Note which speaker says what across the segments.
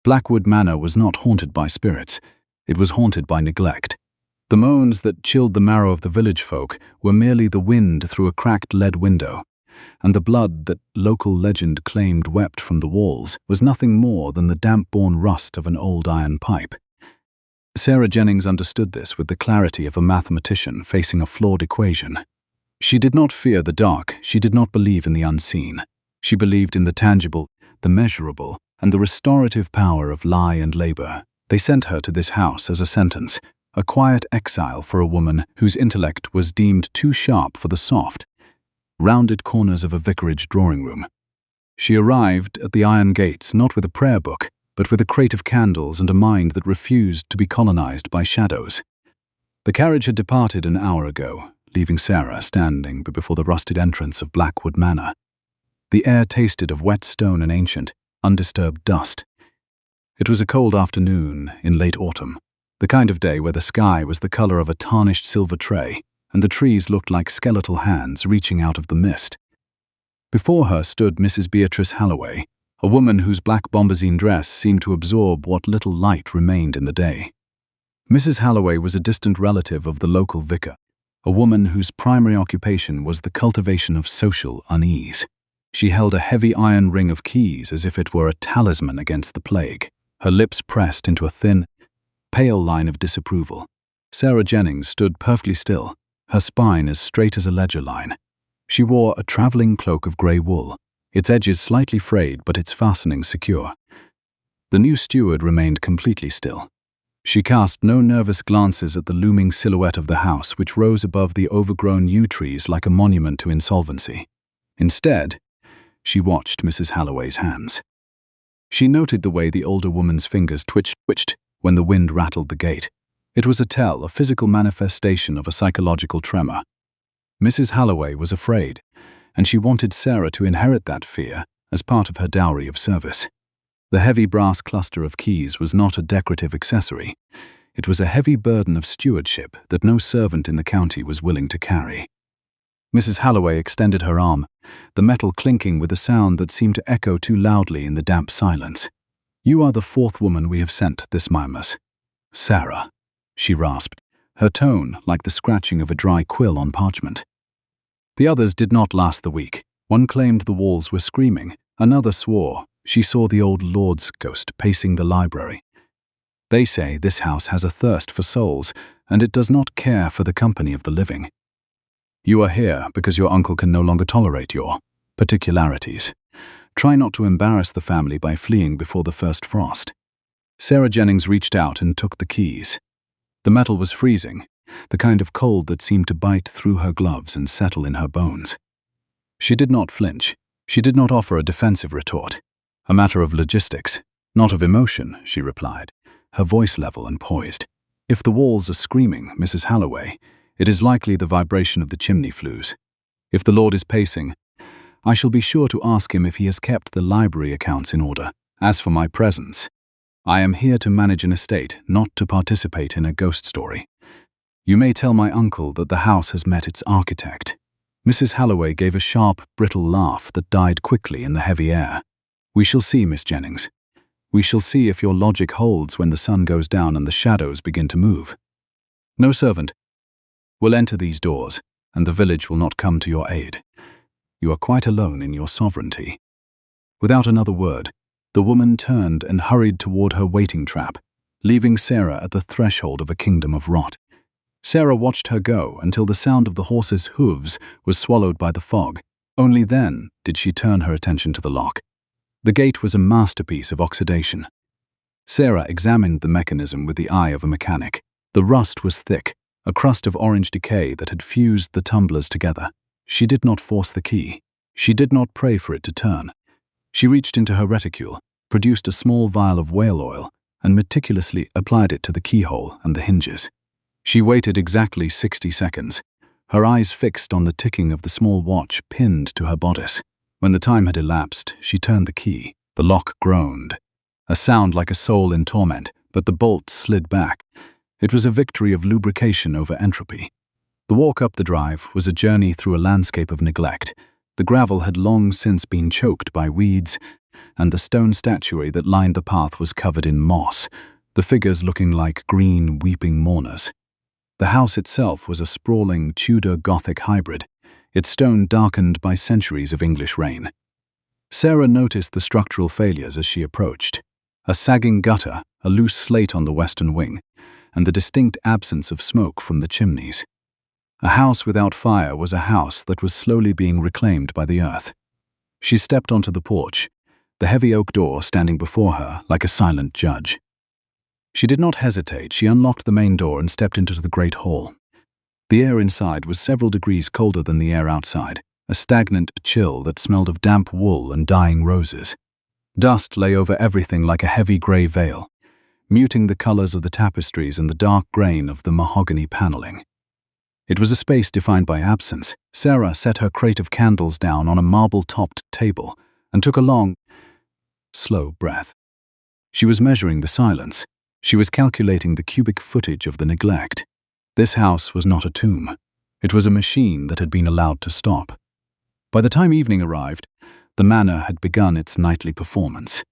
Speaker 1: Blackwood Manor was not haunted by spirits. It was haunted by neglect. The moans that chilled the marrow of the village folk were merely the wind through a cracked lead window, and the blood that local legend claimed wept from the walls was nothing more than the damp-born rust of an old iron pipe. Sarah Jennings understood this with the clarity of a mathematician facing a flawed equation. She did not fear the dark, she did not believe in the unseen. She believed in the tangible, the measurable, and the restorative power of lie and labor. They sent her to this house as a sentence, a quiet exile for a woman whose intellect was deemed too sharp for the soft, rounded corners of a vicarage drawing room. She arrived at the iron gates not with a prayer book, but with a crate of candles and a mind that refused to be colonized by shadows. The carriage had departed an hour ago, leaving Sarah standing before the rusted entrance of Blackwood Manor. The air tasted of wet stone and ancient, undisturbed dust. It was a cold afternoon in late autumn, the kind of day where the sky was the color of a tarnished silver tray, and the trees looked like skeletal hands reaching out of the mist. Before her stood Mrs. Beatrice Halloway, a woman whose black bombazine dress seemed to absorb what little light remained in the day. Mrs. Halloway was a distant relative of the local vicar, a woman whose primary occupation was the cultivation of social unease. She held a heavy iron ring of keys as if it were a talisman against the plague, her lips pressed into a thin, pale line of disapproval. Sarah Jennings stood perfectly still, her spine as straight as a ledger line. She wore a traveling cloak of grey wool, its edges slightly frayed but its fastenings secure. The new steward remained completely still. She cast no nervous glances at the looming silhouette of the house which rose above the overgrown yew trees like a monument to insolvency. Instead, she watched Mrs. Halloway's hands. She noted the way the older woman's fingers twitched when the wind rattled the gate. It was a physical manifestation of a psychological tremor. Mrs. Halloway was afraid, and she wanted Sarah to inherit that fear as part of her dowry of service. The heavy brass cluster of keys was not a decorative accessory. It was a heavy burden of stewardship that no servant in the county was willing to carry. Mrs. Halloway extended her arm, the metal clinking with a sound that seemed to echo too loudly in the damp silence. "You are the fourth woman we have sent this Mimas. Sarah," she rasped, her tone like the scratching of a dry quill on parchment. The others did not last the week. One claimed the walls were screaming, another swore she saw the old lord's ghost pacing the library. They say this house has a thirst for souls, and it does not care for the company of the living. You are here because your uncle can no longer tolerate your particularities. Try not to embarrass the family by fleeing before the first frost. Sarah Jennings reached out and took the keys. The metal was freezing, the kind of cold that seemed to bite through her gloves and settle in her bones. She did not flinch. She did not offer a defensive retort. "A matter of logistics, not of emotion," she replied, her voice level and poised. "If the walls are screaming, Mrs. Halloway, it is likely the vibration of the chimney flues. If the Lord is pacing, I shall be sure to ask him if he has kept the library accounts in order. As for my presence, I am here to manage an estate, not to participate in a ghost story. You may tell my uncle that the house has met its architect." Mrs. Halloway gave a sharp, brittle laugh that died quickly in the heavy air. "We shall see, Miss Jennings. We shall see if your logic holds when the sun goes down and the shadows begin to move. No servant will enter these doors, and the village will not come to your aid. You are quite alone in your sovereignty." Without another word, the woman turned and hurried toward her waiting trap, leaving Sarah at the threshold of a kingdom of rot. Sarah watched her go until the sound of the horse's hooves was swallowed by the fog. Only then did she turn her attention to the lock. The gate was a masterpiece of oxidation. Sarah examined the mechanism with the eye of a mechanic. The rust was thick, a crust of orange decay that had fused the tumblers together. She did not force the key. She did not pray for it to turn. She reached into her reticule, produced a small vial of whale oil, and meticulously applied it to the keyhole and the hinges. She waited exactly 60 seconds, her eyes fixed on the ticking of the small watch pinned to her bodice. When the time had elapsed, she turned the key. The lock groaned, a sound like a soul in torment, but the bolt slid back. It was a victory of lubrication over entropy. The walk up the drive was a journey through a landscape of neglect. The gravel had long since been choked by weeds, and the stone statuary that lined the path was covered in moss, the figures looking like green, weeping mourners. The house itself was a sprawling Tudor Gothic hybrid, its stone darkened by centuries of English rain. Sarah noticed the structural failures as she approached: a sagging gutter, a loose slate on the western wing, and the distinct absence of smoke from the chimneys. A house without fire was a house that was slowly being reclaimed by the earth. She stepped onto the porch, the heavy oak door standing before her like a silent judge. She did not hesitate. She unlocked the main door and stepped into the great hall. The air inside was several degrees colder than the air outside, a stagnant chill that smelled of damp wool and dying roses. Dust lay over everything like a heavy grey veil, muting the colors of the tapestries and the dark grain of the mahogany paneling. It was a space defined by absence. Sarah set her crate of candles down on a marble-topped table and took a long, slow breath. She was measuring the silence. She was calculating the cubic footage of the neglect. This house was not a tomb. It was a machine that had been allowed to stop. By the time evening arrived, the manor had begun its nightly performance.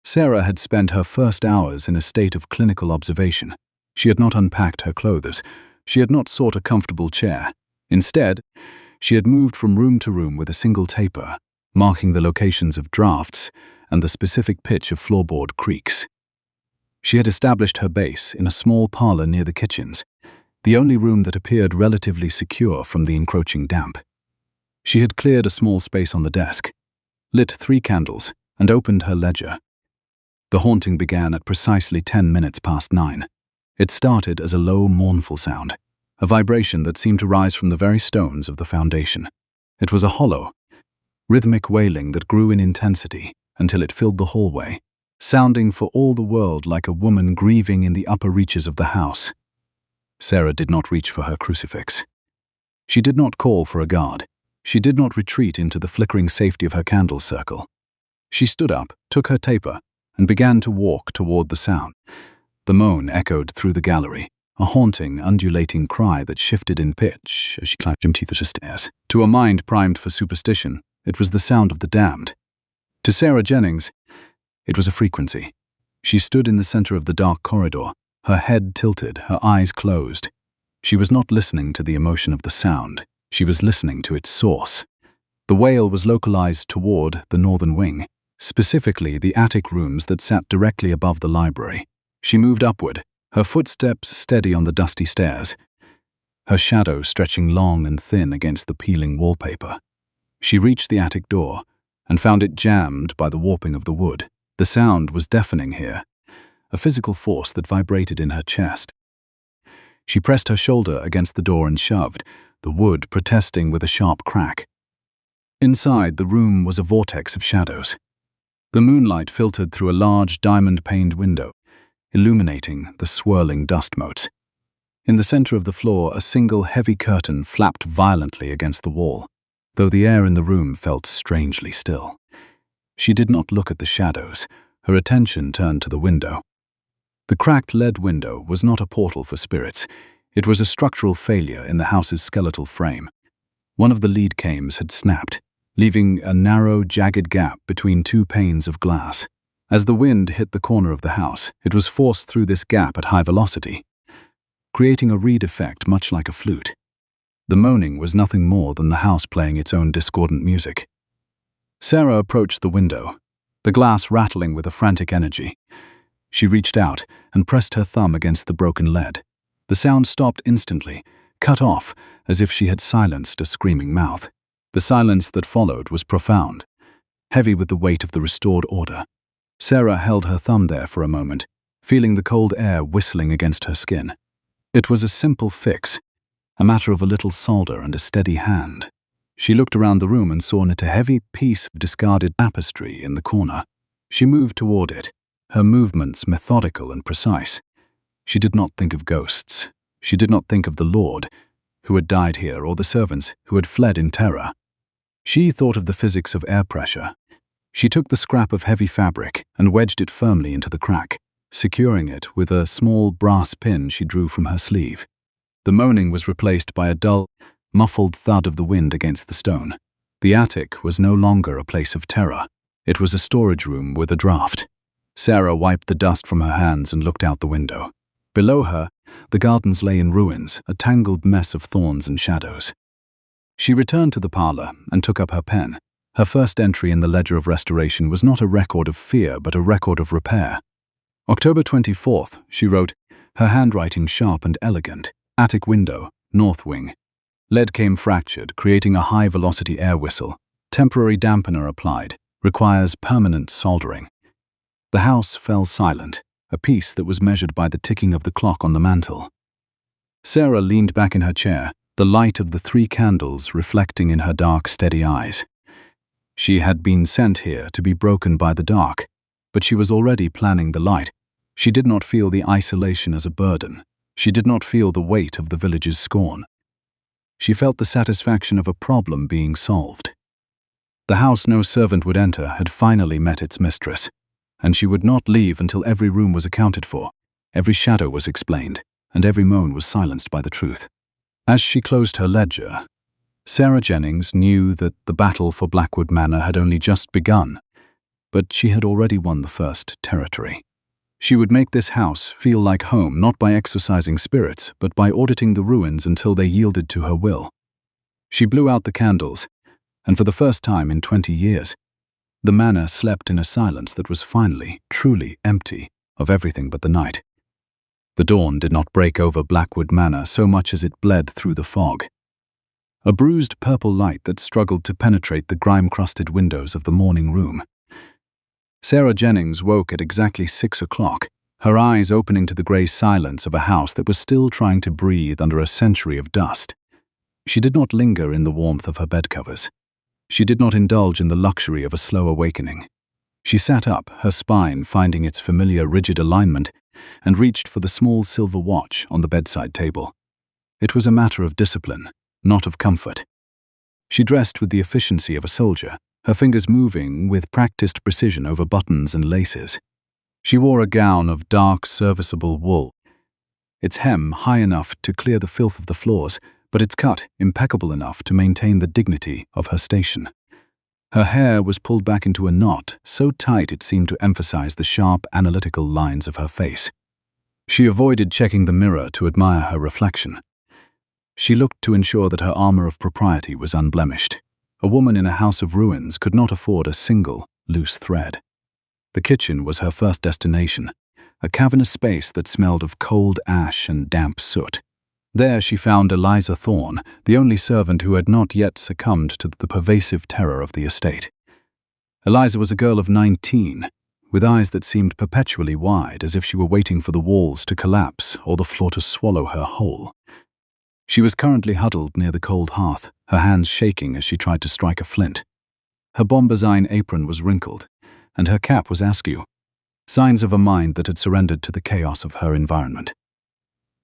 Speaker 1: Sarah had spent her first hours in a state of clinical observation. She had not unpacked her clothes. She had not sought a comfortable chair. Instead, she had moved from room to room with a single taper, marking the locations of drafts and the specific pitch of floorboard creaks. She had established her base in a small parlor near the kitchens, the only room that appeared relatively secure from the encroaching damp. She had cleared a small space on the desk, lit 3 candles, and opened her ledger. The haunting began at precisely 10 minutes past 9. It started as a low, mournful sound, a vibration that seemed to rise from the very stones of the foundation. It was a hollow, rhythmic wailing that grew in intensity until it filled the hallway, sounding for all the world like a woman grieving in the upper reaches of the house. Sarah did not reach for her crucifix. She did not call for a guard. She did not retreat into the flickering safety of her candle circle. She stood up, took her taper, and began to walk toward the sound. The moan echoed through the gallery, a haunting, undulating cry that shifted in pitch as she climbed the stairs. To a mind primed for superstition, it was the sound of the damned. To Sarah Jennings, it was a frequency. She stood in the center of the dark corridor, her head tilted, her eyes closed. She was not listening to the emotion of the sound. She was listening to its source. The wail was localized toward the northern wing, specifically the attic rooms that sat directly above the library. She moved upward, her footsteps steady on the dusty stairs, her shadow stretching long and thin against the peeling wallpaper. She reached the attic door and found it jammed by the warping of the wood. The sound was deafening here, a physical force that vibrated in her chest. She pressed her shoulder against the door and shoved, the wood protesting with a sharp crack. Inside, the room was a vortex of shadows. The moonlight filtered through a large diamond-paned window, illuminating the swirling dust motes. In the center of the floor, a single heavy curtain flapped violently against the wall, though the air in the room felt strangely still. She did not look at the shadows. Her attention turned to the window. The cracked lead window was not a portal for spirits. It was a structural failure in the house's skeletal frame. One of the lead cames had snapped, leaving a narrow, jagged gap between 2 panes of glass. As the wind hit the corner of the house, it was forced through this gap at high velocity, creating a reed effect much like a flute. The moaning was nothing more than the house playing its own discordant music. Sarah approached the window, the glass rattling with a frantic energy. She reached out and pressed her thumb against the broken lead. The sound stopped instantly, cut off as if she had silenced a screaming mouth. The silence that followed was profound, heavy with the weight of the restored order. Sarah held her thumb there for a moment, feeling the cold air whistling against her skin. It was a simple fix, a matter of a little solder and a steady hand. She looked around the room and saw in it a heavy piece of discarded tapestry in the corner. She moved toward it, her movements methodical and precise. She did not think of ghosts. She did not think of the Lord, who had died here, or the servants who had fled in terror. She thought of the physics of air pressure. She took the scrap of heavy fabric and wedged it firmly into the crack, securing it with a small brass pin she drew from her sleeve. The moaning was replaced by a dull, muffled thud of the wind against the stone. The attic was no longer a place of terror. It was a storage room with a draft. Sarah wiped the dust from her hands and looked out the window. Below her, the gardens lay in ruins, a tangled mess of thorns and shadows. She returned to the parlor and took up her pen. Her first entry in the ledger of restoration was not a record of fear, but a record of repair. October 24th, she wrote, her handwriting sharp and elegant. Attic window, north wing. Lead came fractured, creating a high-velocity air whistle. Temporary dampener applied. Requires permanent soldering. The house fell silent, a peace that was measured by the ticking of the clock on the mantel. Sarah leaned back in her chair, the light of the 3 candles reflecting in her dark, steady eyes. She had been sent here to be broken by the dark, but she was already planning the light. She did not feel the isolation as a burden. She did not feel the weight of the village's scorn. She felt the satisfaction of a problem being solved. The house no servant would enter had finally met its mistress, and she would not leave until every room was accounted for, every shadow was explained, and every moan was silenced by the truth. As she closed her ledger, Sarah Jennings knew that the battle for Blackwood Manor had only just begun, but she had already won the first territory. She would make this house feel like home not by exorcising spirits, but by auditing the ruins until they yielded to her will. She blew out the candles, and for the first time in 20 years, the manor slept in a silence that was finally, truly empty of everything but the night. The dawn did not break over Blackwood Manor so much as it bled through the fog. A bruised purple light that struggled to penetrate the grime-crusted windows of the morning room. Sarah Jennings woke at exactly 6 o'clock, her eyes opening to the grey silence of a house that was still trying to breathe under a century of dust. She did not linger in the warmth of her bedcovers. She did not indulge in the luxury of a slow awakening. She sat up, her spine finding its familiar rigid alignment, and reached for the small silver watch on the bedside table. It was a matter of discipline, not of comfort. She dressed with the efficiency of a soldier, her fingers moving with practiced precision over buttons and laces. She wore a gown of dark, serviceable wool, its hem high enough to clear the filth of the floors, but its cut impeccable enough to maintain the dignity of her station. Her hair was pulled back into a knot, so tight it seemed to emphasize the sharp, analytical lines of her face. She avoided checking the mirror to admire her reflection. She looked to ensure that her armor of propriety was unblemished. A woman in a house of ruins could not afford a single loose thread. The kitchen was her first destination, a cavernous space that smelled of cold ash and damp soot. There she found Eliza Thorne, the only servant who had not yet succumbed to the pervasive terror of the estate. Eliza was a girl of 19, with eyes that seemed perpetually wide, as if she were waiting for the walls to collapse or the floor to swallow her whole. She was currently huddled near the cold hearth, her hands shaking as she tried to strike a flint. Her bombazine apron was wrinkled, and her cap was askew, signs of a mind that had surrendered to the chaos of her environment.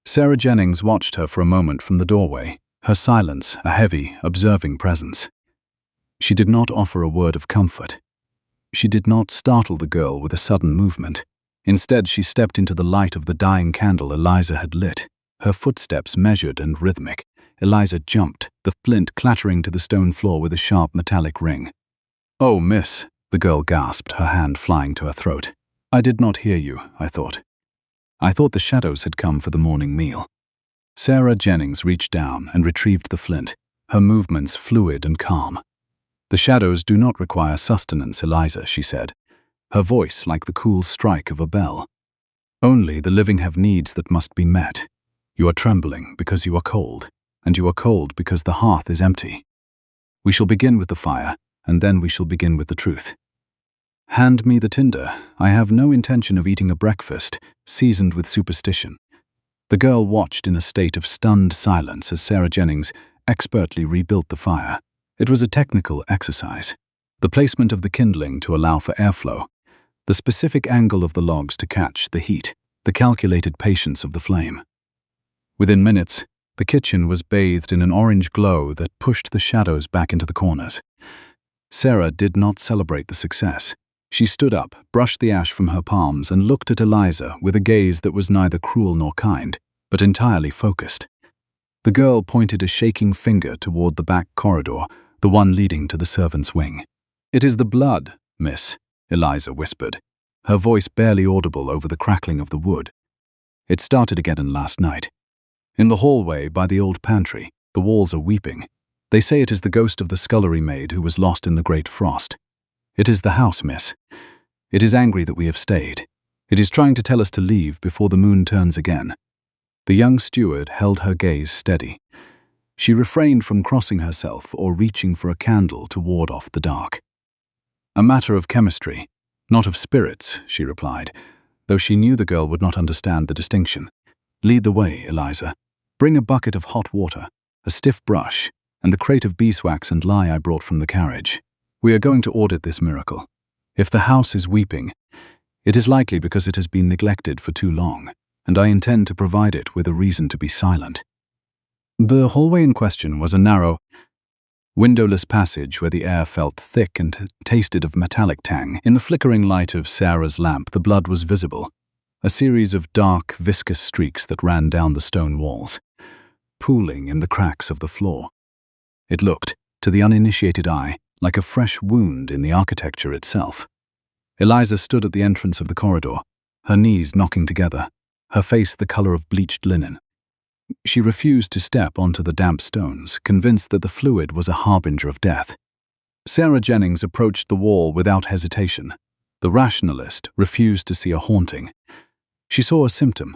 Speaker 1: Sarah Jennings watched her for a moment from the doorway, her silence a heavy, observing presence. She did not offer a word of comfort. She did not startle the girl with a sudden movement. Instead, she stepped into the light of the dying candle Eliza had lit, her footsteps measured and rhythmic. Eliza jumped, the flint clattering to the stone floor with a sharp metallic ring. "Oh, miss," the girl gasped, her hand flying to her throat. "I did not hear you, I thought. I thought the shadows had come for the morning meal." Sarah Jennings reached down and retrieved the flint, her movements fluid and calm. "The shadows do not require sustenance, Eliza," she said, her voice like the cool strike of a bell. "Only the living have needs that must be met. You are trembling because you are cold, and you are cold because the hearth is empty. We shall begin with the fire, and then we shall begin with the truth. Hand me the tinder. I have no intention of eating a breakfast seasoned with superstition." The girl watched in a state of stunned silence as Sarah Jennings expertly rebuilt the fire. It was a technical exercise. The placement of the kindling to allow for airflow, the specific angle of the logs to catch the heat, the calculated patience of the flame. Within minutes, the kitchen was bathed in an orange glow that pushed the shadows back into the corners. Sarah did not celebrate the success. She stood up, brushed the ash from her palms, and looked at Eliza with a gaze that was neither cruel nor kind, but entirely focused. The girl pointed a shaking finger toward the back corridor, the one leading to the servants' wing. "It is the blood," miss," Eliza whispered, her voice barely audible over the crackling of the wood. "It started again last night. In the hallway by the old pantry, the walls are weeping. They say it is the ghost of the scullery maid who was lost in the great frost. It is the house, miss. It is angry that we have stayed. It is trying to tell us to leave before the moon turns again." The young steward held her gaze steady. She refrained from crossing herself or reaching for a candle to ward off the dark. "A matter of chemistry, not of spirits," she replied, though she knew the girl would not understand the distinction. "Lead the way, Eliza. Bring a bucket of hot water, a stiff brush, and the crate of beeswax and lye I brought from the carriage. We are going to audit this miracle. If the house is weeping, it is likely because it has been neglected for too long, and I intend to provide it with a reason to be silent." The hallway in question was a narrow, windowless passage where the air felt thick and tasted of metallic tang. In the flickering light of Sarah's lamp, the blood was visible, a series of dark, viscous streaks that ran down the stone walls, pooling in the cracks of the floor. It looked, to the uninitiated eye, like a fresh wound in the architecture itself. Eliza stood at the entrance of the corridor, her knees knocking together, her face the color of bleached linen. She refused to step onto the damp stones, convinced that the fluid was a harbinger of death. Sarah Jennings approached the wall without hesitation. The rationalist refused to see a haunting. She saw a symptom.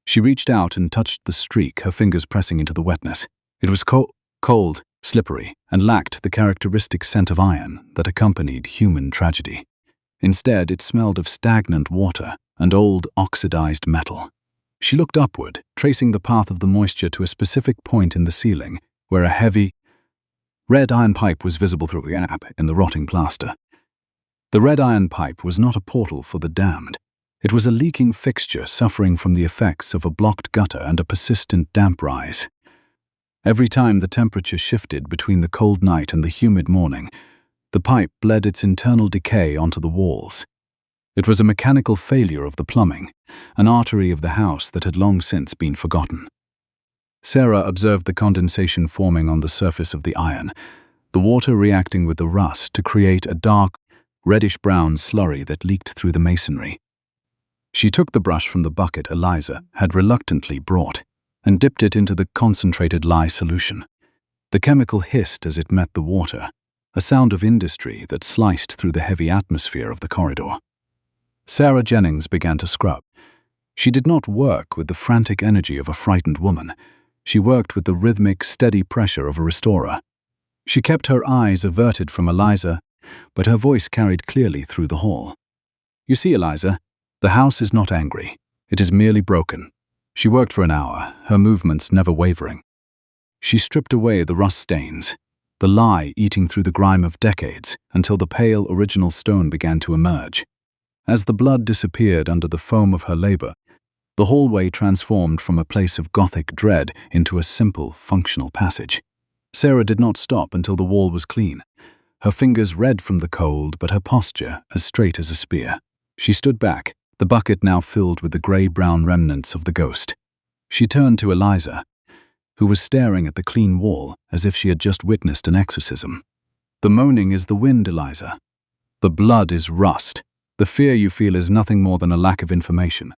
Speaker 1: She reached out and touched the streak, her fingers pressing into the wetness. It was cold, slippery, and lacked the characteristic scent of iron that accompanied human tragedy. Instead, it smelled of stagnant water and old oxidized metal. She looked upward, tracing the path of the moisture to a specific point in the ceiling, where a heavy, red iron pipe was visible through a gap in the rotting plaster. The red iron pipe was not a portal for the damned. It was a leaking fixture suffering from the effects of a blocked gutter and a persistent damp rise. Every time the temperature shifted between the cold night and the humid morning, the pipe bled its internal decay onto the walls. It was a mechanical failure of the plumbing, an artery of the house that had long since been forgotten. Sarah observed the condensation forming on the surface of the iron, the water reacting with the rust to create a dark, reddish-brown slurry that leaked through the masonry. She took the brush from the bucket Eliza had reluctantly brought and dipped it into the concentrated lye solution. The chemical hissed as it met the water, a sound of industry that sliced through the heavy atmosphere of the corridor. Sarah Jennings began to scrub. She did not work with the frantic energy of a frightened woman. She worked with the rhythmic, steady pressure of a restorer. She kept her eyes averted from Eliza, but her voice carried clearly through the hall. "You see, Eliza, the house is not angry. It is merely broken." She worked for an hour, her movements never wavering. She stripped away the rust stains, the lye eating through the grime of decades, until the pale original stone began to emerge. As the blood disappeared under the foam of her labor, the hallway transformed from a place of Gothic dread into a simple, functional passage. Sarah did not stop until the wall was clean, her fingers red from the cold, but her posture as straight as a spear. She stood back, the bucket now filled with the grey-brown remnants of the ghost. She turned to Eliza, who was staring at the clean wall as if she had just witnessed an exorcism. "The moaning is the wind, Eliza. The blood is rust. The fear you feel is nothing more than a lack of information.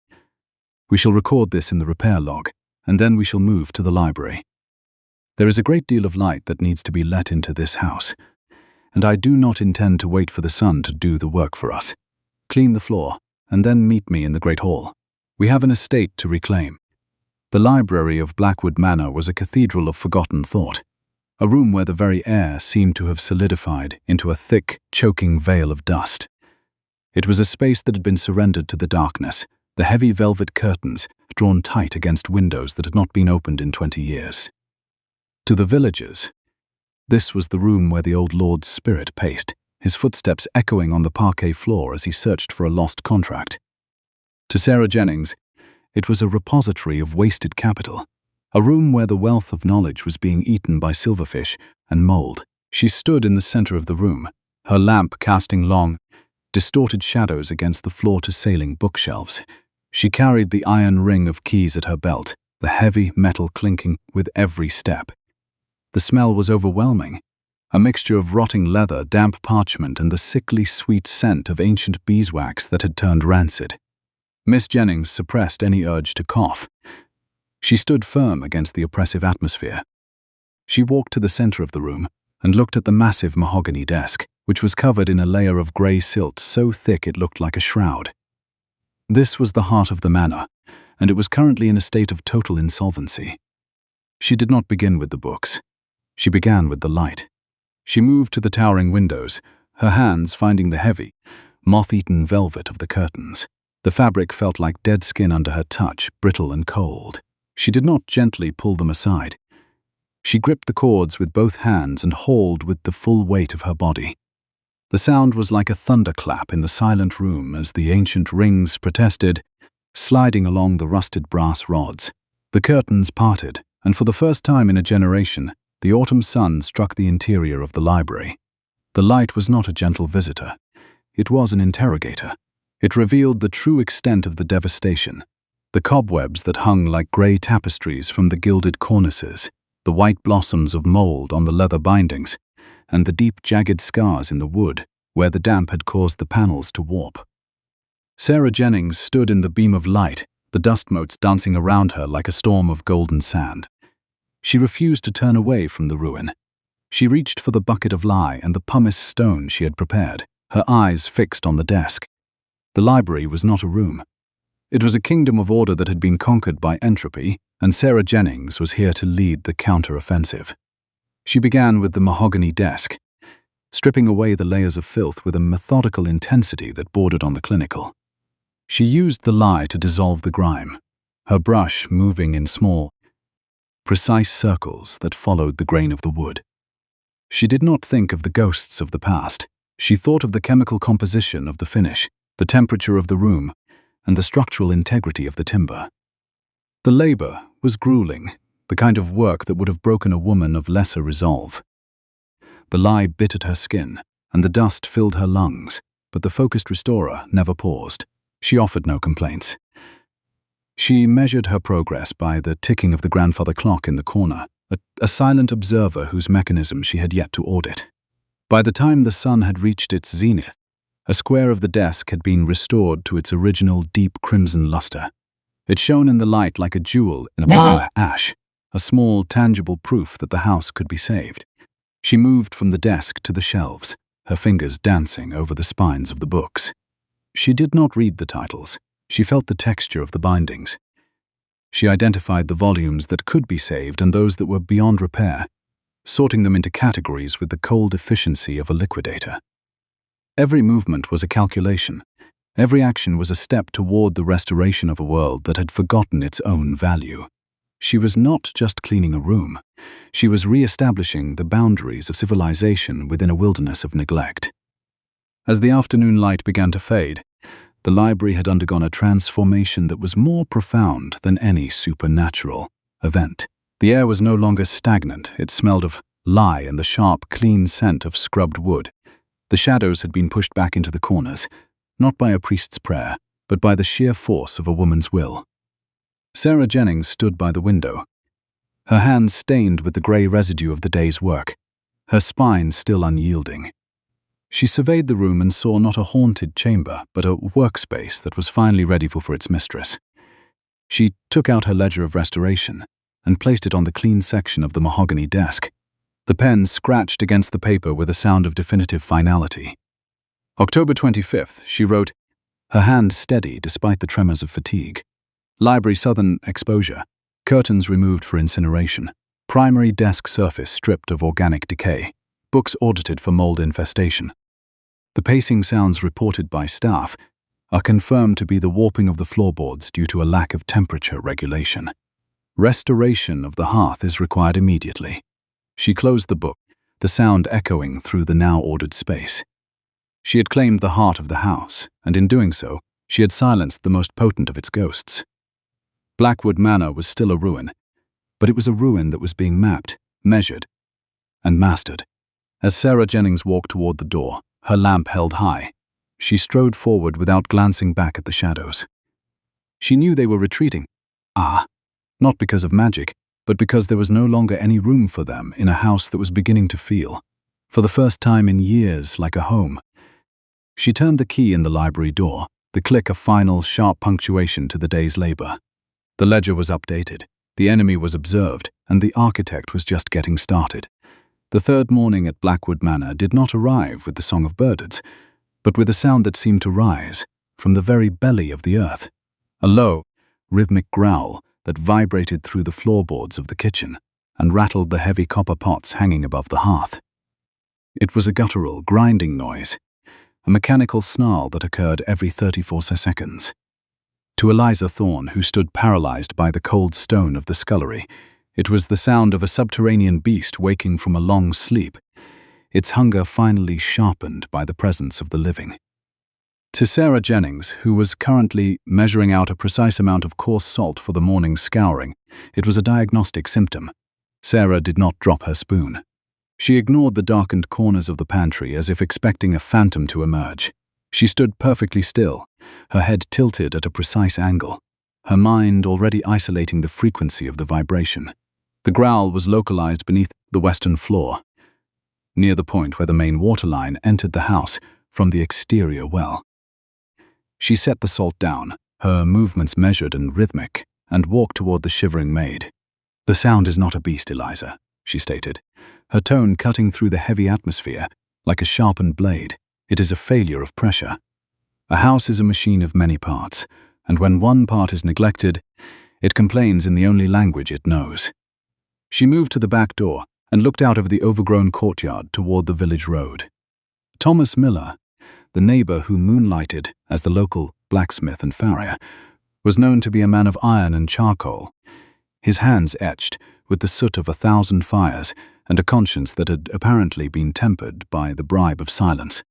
Speaker 1: We shall record this in the repair log, and then we shall move to the library. There is a great deal of light that needs to be let into this house, and I do not intend to wait for the sun to do the work for us. Clean the floor, and then meet me in the great hall. We have an estate to reclaim." The library of Blackwood Manor was a cathedral of forgotten thought, a room where the very air seemed to have solidified into a thick, choking veil of dust. It was a space that had been surrendered to the darkness, the heavy velvet curtains drawn tight against windows that had not been opened in 20 years. To the villagers, this was the room where the old lord's spirit paced, his footsteps echoing on the parquet floor as he searched for a lost contract. To Sarah Jennings, it was a repository of wasted capital, a room where the wealth of knowledge was being eaten by silverfish and mold. She stood in the center of the room, her lamp casting long, distorted shadows against the floor-to-ceiling bookshelves. She carried the iron ring of keys at her belt, the heavy metal clinking with every step. The smell was overwhelming, a mixture of rotting leather, damp parchment, and the sickly sweet scent of ancient beeswax that had turned rancid. Miss Jennings suppressed any urge to cough. She stood firm against the oppressive atmosphere. She walked to the center of the room and looked at the massive mahogany desk, which was covered in a layer of grey silt so thick it looked like a shroud. This was the heart of the manor, and it was currently in a state of total insolvency. She did not begin with the books. She began with the light. She moved to the towering windows, her hands finding the heavy, moth-eaten velvet of the curtains. The fabric felt like dead skin under her touch, brittle and cold. She did not gently pull them aside. She gripped the cords with both hands and hauled with the full weight of her body. The sound was like a thunderclap in the silent room as the ancient rings protested, sliding along the rusted brass rods. The curtains parted, and for the first time in a generation, the autumn sun struck the interior of the library. The light was not a gentle visitor. It was an interrogator. It revealed the true extent of the devastation. The cobwebs that hung like grey tapestries from the gilded cornices, the white blossoms of mold on the leather bindings, and the deep jagged scars in the wood where the damp had caused the panels to warp. Sarah Jennings stood in the beam of light, the dust motes dancing around her like a storm of golden sand. She refused to turn away from the ruin. She reached for the bucket of lye and the pumice stone she had prepared, her eyes fixed on the desk. The library was not a room. It was a kingdom of order that had been conquered by entropy, and Sarah Jennings was here to lead the counter-offensive. She began with the mahogany desk, stripping away the layers of filth with a methodical intensity that bordered on the clinical. She used the lye to dissolve the grime, her brush moving in small, precise circles that followed the grain of the wood. She did not think of the ghosts of the past. She thought of the chemical composition of the finish, the temperature of the room, and the structural integrity of the timber. The labor was grueling, the kind of work that would have broken a woman of lesser resolve. The lye bit at her skin, and the dust filled her lungs, but the focused restorer never paused. She offered no complaints. She measured her progress by the ticking of the grandfather clock in the corner, a silent observer whose mechanism she had yet to audit. By the time the sun had reached its zenith, a square of the desk had been restored to its original deep crimson luster. It shone in the light like a jewel in a pile of ash, a small, tangible proof that the house could be saved. She moved from the desk to the shelves, her fingers dancing over the spines of the books. She did not read the titles. She felt the texture of the bindings. She identified the volumes that could be saved and those that were beyond repair, sorting them into categories with the cold efficiency of a liquidator. Every movement was a calculation. Every action was a step toward the restoration of a world that had forgotten its own value. She was not just cleaning a room. She was re-establishing the boundaries of civilization within a wilderness of neglect. As the afternoon light began to fade, the library had undergone a transformation that was more profound than any supernatural event. The air was no longer stagnant. It smelled of lye and the sharp, clean scent of scrubbed wood. The shadows had been pushed back into the corners, not by a priest's prayer, but by the sheer force of a woman's will. Sarah Jennings stood by the window, her hands stained with the grey residue of the day's work, her spine still unyielding. She surveyed the room and saw not a haunted chamber, but a workspace that was finally ready for its mistress. She took out her ledger of restoration and placed it on the clean section of the mahogany desk. The pen scratched against the paper with a sound of definitive finality. October 25th, she wrote, her hand steady despite the tremors of fatigue. Library southern exposure, curtains removed for incineration, primary desk surface stripped of organic decay, books audited for mold infestation. The pacing sounds reported by staff are confirmed to be the warping of the floorboards due to a lack of temperature regulation. Restoration of the hearth is required immediately. She closed the book, the sound echoing through the now ordered space. She had claimed the heart of the house, and in doing so, she had silenced the most potent of its ghosts. Blackwood Manor was still a ruin, but it was a ruin that was being mapped, measured, and mastered. As Sarah Jennings walked toward the door, her lamp held high, she strode forward without glancing back at the shadows. She knew they were retreating. Not because of magic, but because there was no longer any room for them in a house that was beginning to feel for the first time in years like a home. She turned the key in the library door, the click of final, sharp punctuation to the day's labor. The ledger was updated, the enemy was observed, and the architect was just getting started. The third morning at Blackwood Manor did not arrive with the song of birds, but with a sound that seemed to rise from the very belly of the earth. A low, rhythmic growl that vibrated through the floorboards of the kitchen and rattled the heavy copper pots hanging above the hearth. It was a guttural, grinding noise, a mechanical snarl that occurred every 34 seconds. To Eliza Thorne, who stood paralyzed by the cold stone of the scullery, it was the sound of a subterranean beast waking from a long sleep, its hunger finally sharpened by the presence of the living. To Sarah Jennings, who was currently measuring out a precise amount of coarse salt for the morning's scouring, it was a diagnostic symptom. Sarah did not drop her spoon. She ignored the darkened corners of the pantry as if expecting a phantom to emerge. She stood perfectly still, her head tilted at a precise angle, her mind already isolating the frequency of the vibration. The growl was localized beneath the western floor, near the point where the main water line entered the house from the exterior well. She set the salt down, her movements measured and rhythmic, and walked toward the shivering maid. "The sound is not a beast, Eliza," she stated, her tone cutting through the heavy atmosphere like a sharpened blade. "It is a failure of pressure. A house is a machine of many parts, and when one part is neglected, it complains in the only language it knows." She moved to the back door and looked out of the overgrown courtyard toward the village road. Thomas Miller, the neighbor who moonlighted as the local blacksmith and farrier, was known to be a man of iron and charcoal, his hands etched with the soot of 1,000 fires and a conscience that had apparently been tempered by the bribe of silence.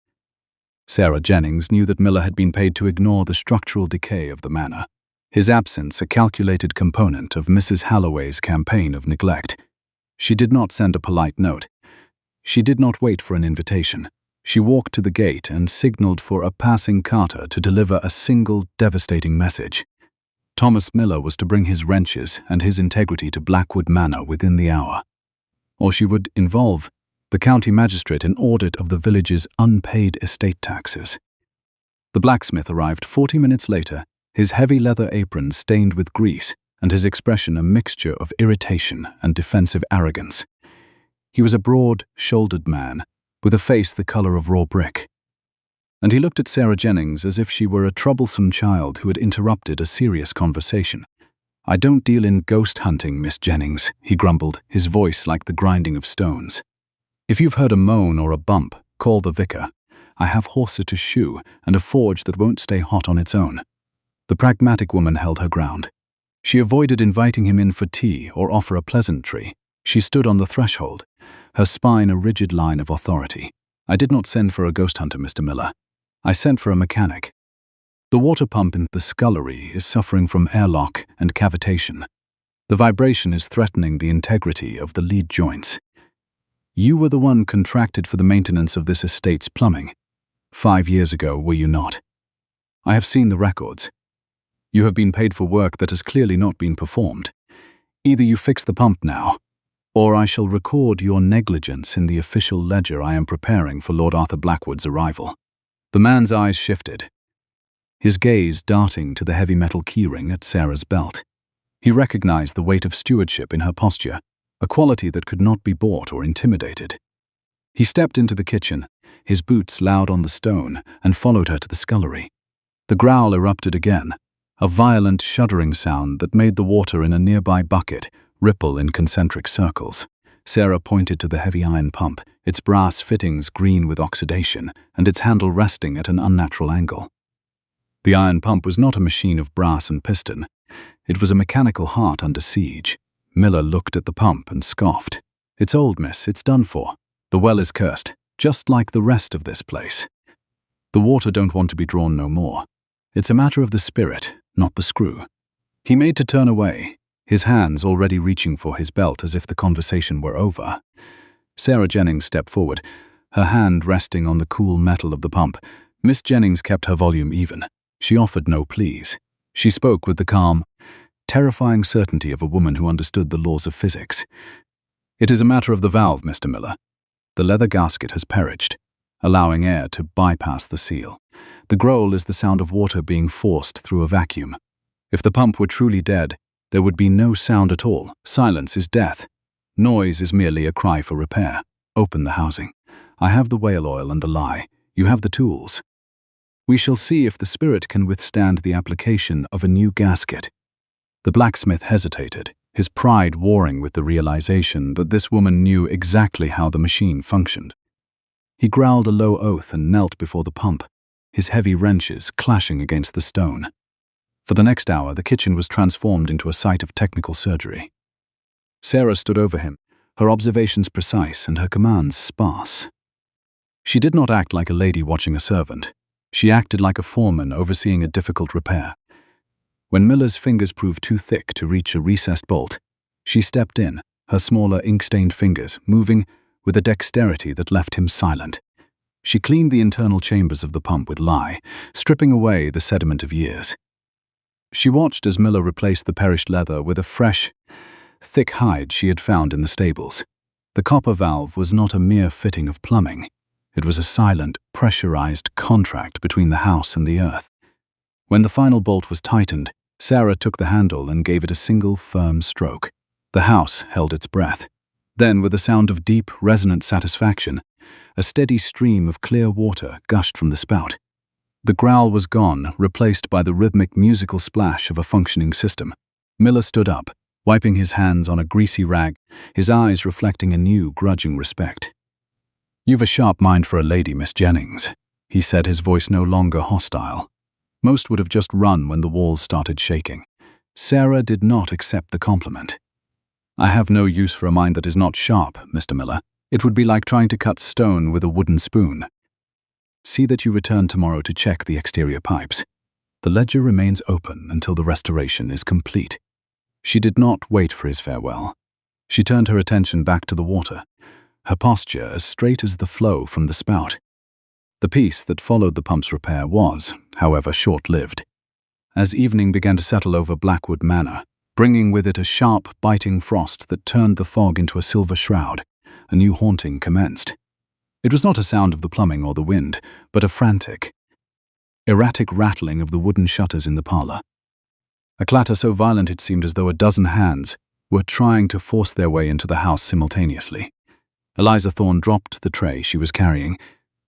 Speaker 1: Sarah Jennings knew that Miller had been paid to ignore the structural decay of the manor, his absence a calculated component of Mrs. Halloway's campaign of neglect. She did not send a polite note. She did not wait for an invitation. She walked to the gate and signaled for a passing carter to deliver a single devastating message. Thomas Miller was to bring his wrenches and his integrity to Blackwood Manor within the hour, or she would involve the county magistrate in audit of the village's unpaid estate taxes. The blacksmith arrived 40 minutes later, his heavy leather apron stained with grease and his expression a mixture of irritation and defensive arrogance. He was a broad-shouldered man with a face the color of raw brick, and he looked at Sarah Jennings as if she were a troublesome child who had interrupted a serious conversation. "I don't deal in ghost hunting, Miss Jennings," he grumbled, his voice like the grinding of stones. "If you've heard a moan or a bump, call the vicar. I have horses to shoe and a forge that won't stay hot on its own." The pragmatic woman held her ground. She avoided inviting him in for tea or offer a pleasantry. She stood on the threshold, her spine a rigid line of authority. "I did not send for a ghost hunter, Mr. Miller. I sent for a mechanic. The water pump in the scullery is suffering from airlock and cavitation. The vibration is threatening the integrity of the lead joints. You were the one contracted for the maintenance of this estate's plumbing 5 years ago, were you not? I have seen the records. You have been paid for work that has clearly not been performed. Either you fix the pump now, or I shall record your negligence in the official ledger I am preparing for Lord Arthur Blackwood's arrival." The man's eyes shifted, his gaze darting to the heavy metal keyring at Sarah's belt. He recognized the weight of stewardship in her posture, a quality that could not be bought or intimidated. He stepped into the kitchen, his boots loud on the stone, and followed her to the scullery. The growl erupted again, a violent shuddering sound that made the water in a nearby bucket ripple in concentric circles. Sarah pointed to the heavy iron pump, its brass fittings green with oxidation and its handle resting at an unnatural angle. The iron pump was not a machine of brass and piston. It was a mechanical heart under siege. Miller looked at the pump and scoffed. "It's old, miss. It's done for. The well is cursed, just like the rest of this place. The water don't want to be drawn no more. It's a matter of the spirit, not the screw." He made to turn away, his hands already reaching for his belt as if the conversation were over. Sarah Jennings stepped forward, her hand resting on the cool metal of the pump. Miss Jennings kept her volume even. She offered no pleas. She spoke with the calm, terrifying certainty of a woman who understood the laws of physics. "It is a matter of the valve, Mr. Miller. The leather gasket has perished, allowing air to bypass the seal. The growl is the sound of water being forced through a vacuum. If the pump were truly dead, there would be no sound at all. Silence is death. Noise is merely a cry for repair. Open the housing. I have the whale oil and the lye. You have the tools. We shall see if the spirit can withstand the application of a new gasket. The blacksmith hesitated, his pride warring with the realization that this woman knew exactly how the machine functioned. He growled a low oath and knelt before the pump, his heavy wrenches clashing against the stone. For the next hour, the kitchen was transformed into a site of technical surgery. Sarah stood over him, her observations precise and her commands sparse. She did not act like a lady watching a servant. She acted like a foreman overseeing a difficult repair. When Miller's fingers proved too thick to reach a recessed bolt, she stepped in, her smaller ink-stained fingers moving with a dexterity that left him silent. She cleaned the internal chambers of the pump with lye, stripping away the sediment of years. She watched as Miller replaced the perished leather with a fresh, thick hide she had found in the stables. The copper valve was not a mere fitting of plumbing. It was a silent, pressurized contract between the house and the earth. When the final bolt was tightened, Sarah took the handle and gave it a single, firm stroke. The house held its breath. Then, with a sound of deep, resonant satisfaction, a steady stream of clear water gushed from the spout. The growl was gone, replaced by the rhythmic musical splash of a functioning system. Miller stood up, wiping his hands on a greasy rag, his eyes reflecting a new, grudging respect. "You've a sharp mind for a lady, Miss Jennings," he said, his voice no longer hostile. Most would have just run when the walls started shaking. Sarah did not accept the compliment. "I have no use for a mind that is not sharp, Mr. Miller. It would be like trying to cut stone with a wooden spoon. See that you return tomorrow to check the exterior pipes. The ledger remains open until the restoration is complete." She did not wait for his farewell. She turned her attention back to the water, her posture as straight as the flow from the spout. The peace that followed the pump's repair was, however, short-lived. As evening began to settle over Blackwood Manor, bringing with it a sharp, biting frost that turned the fog into a silver shroud, a new haunting commenced. It was not a sound of the plumbing or the wind, but a frantic, erratic rattling of the wooden shutters in the parlor. A clatter so violent it seemed as though a dozen hands were trying to force their way into the house simultaneously. Eliza Thorne dropped the tray she was carrying,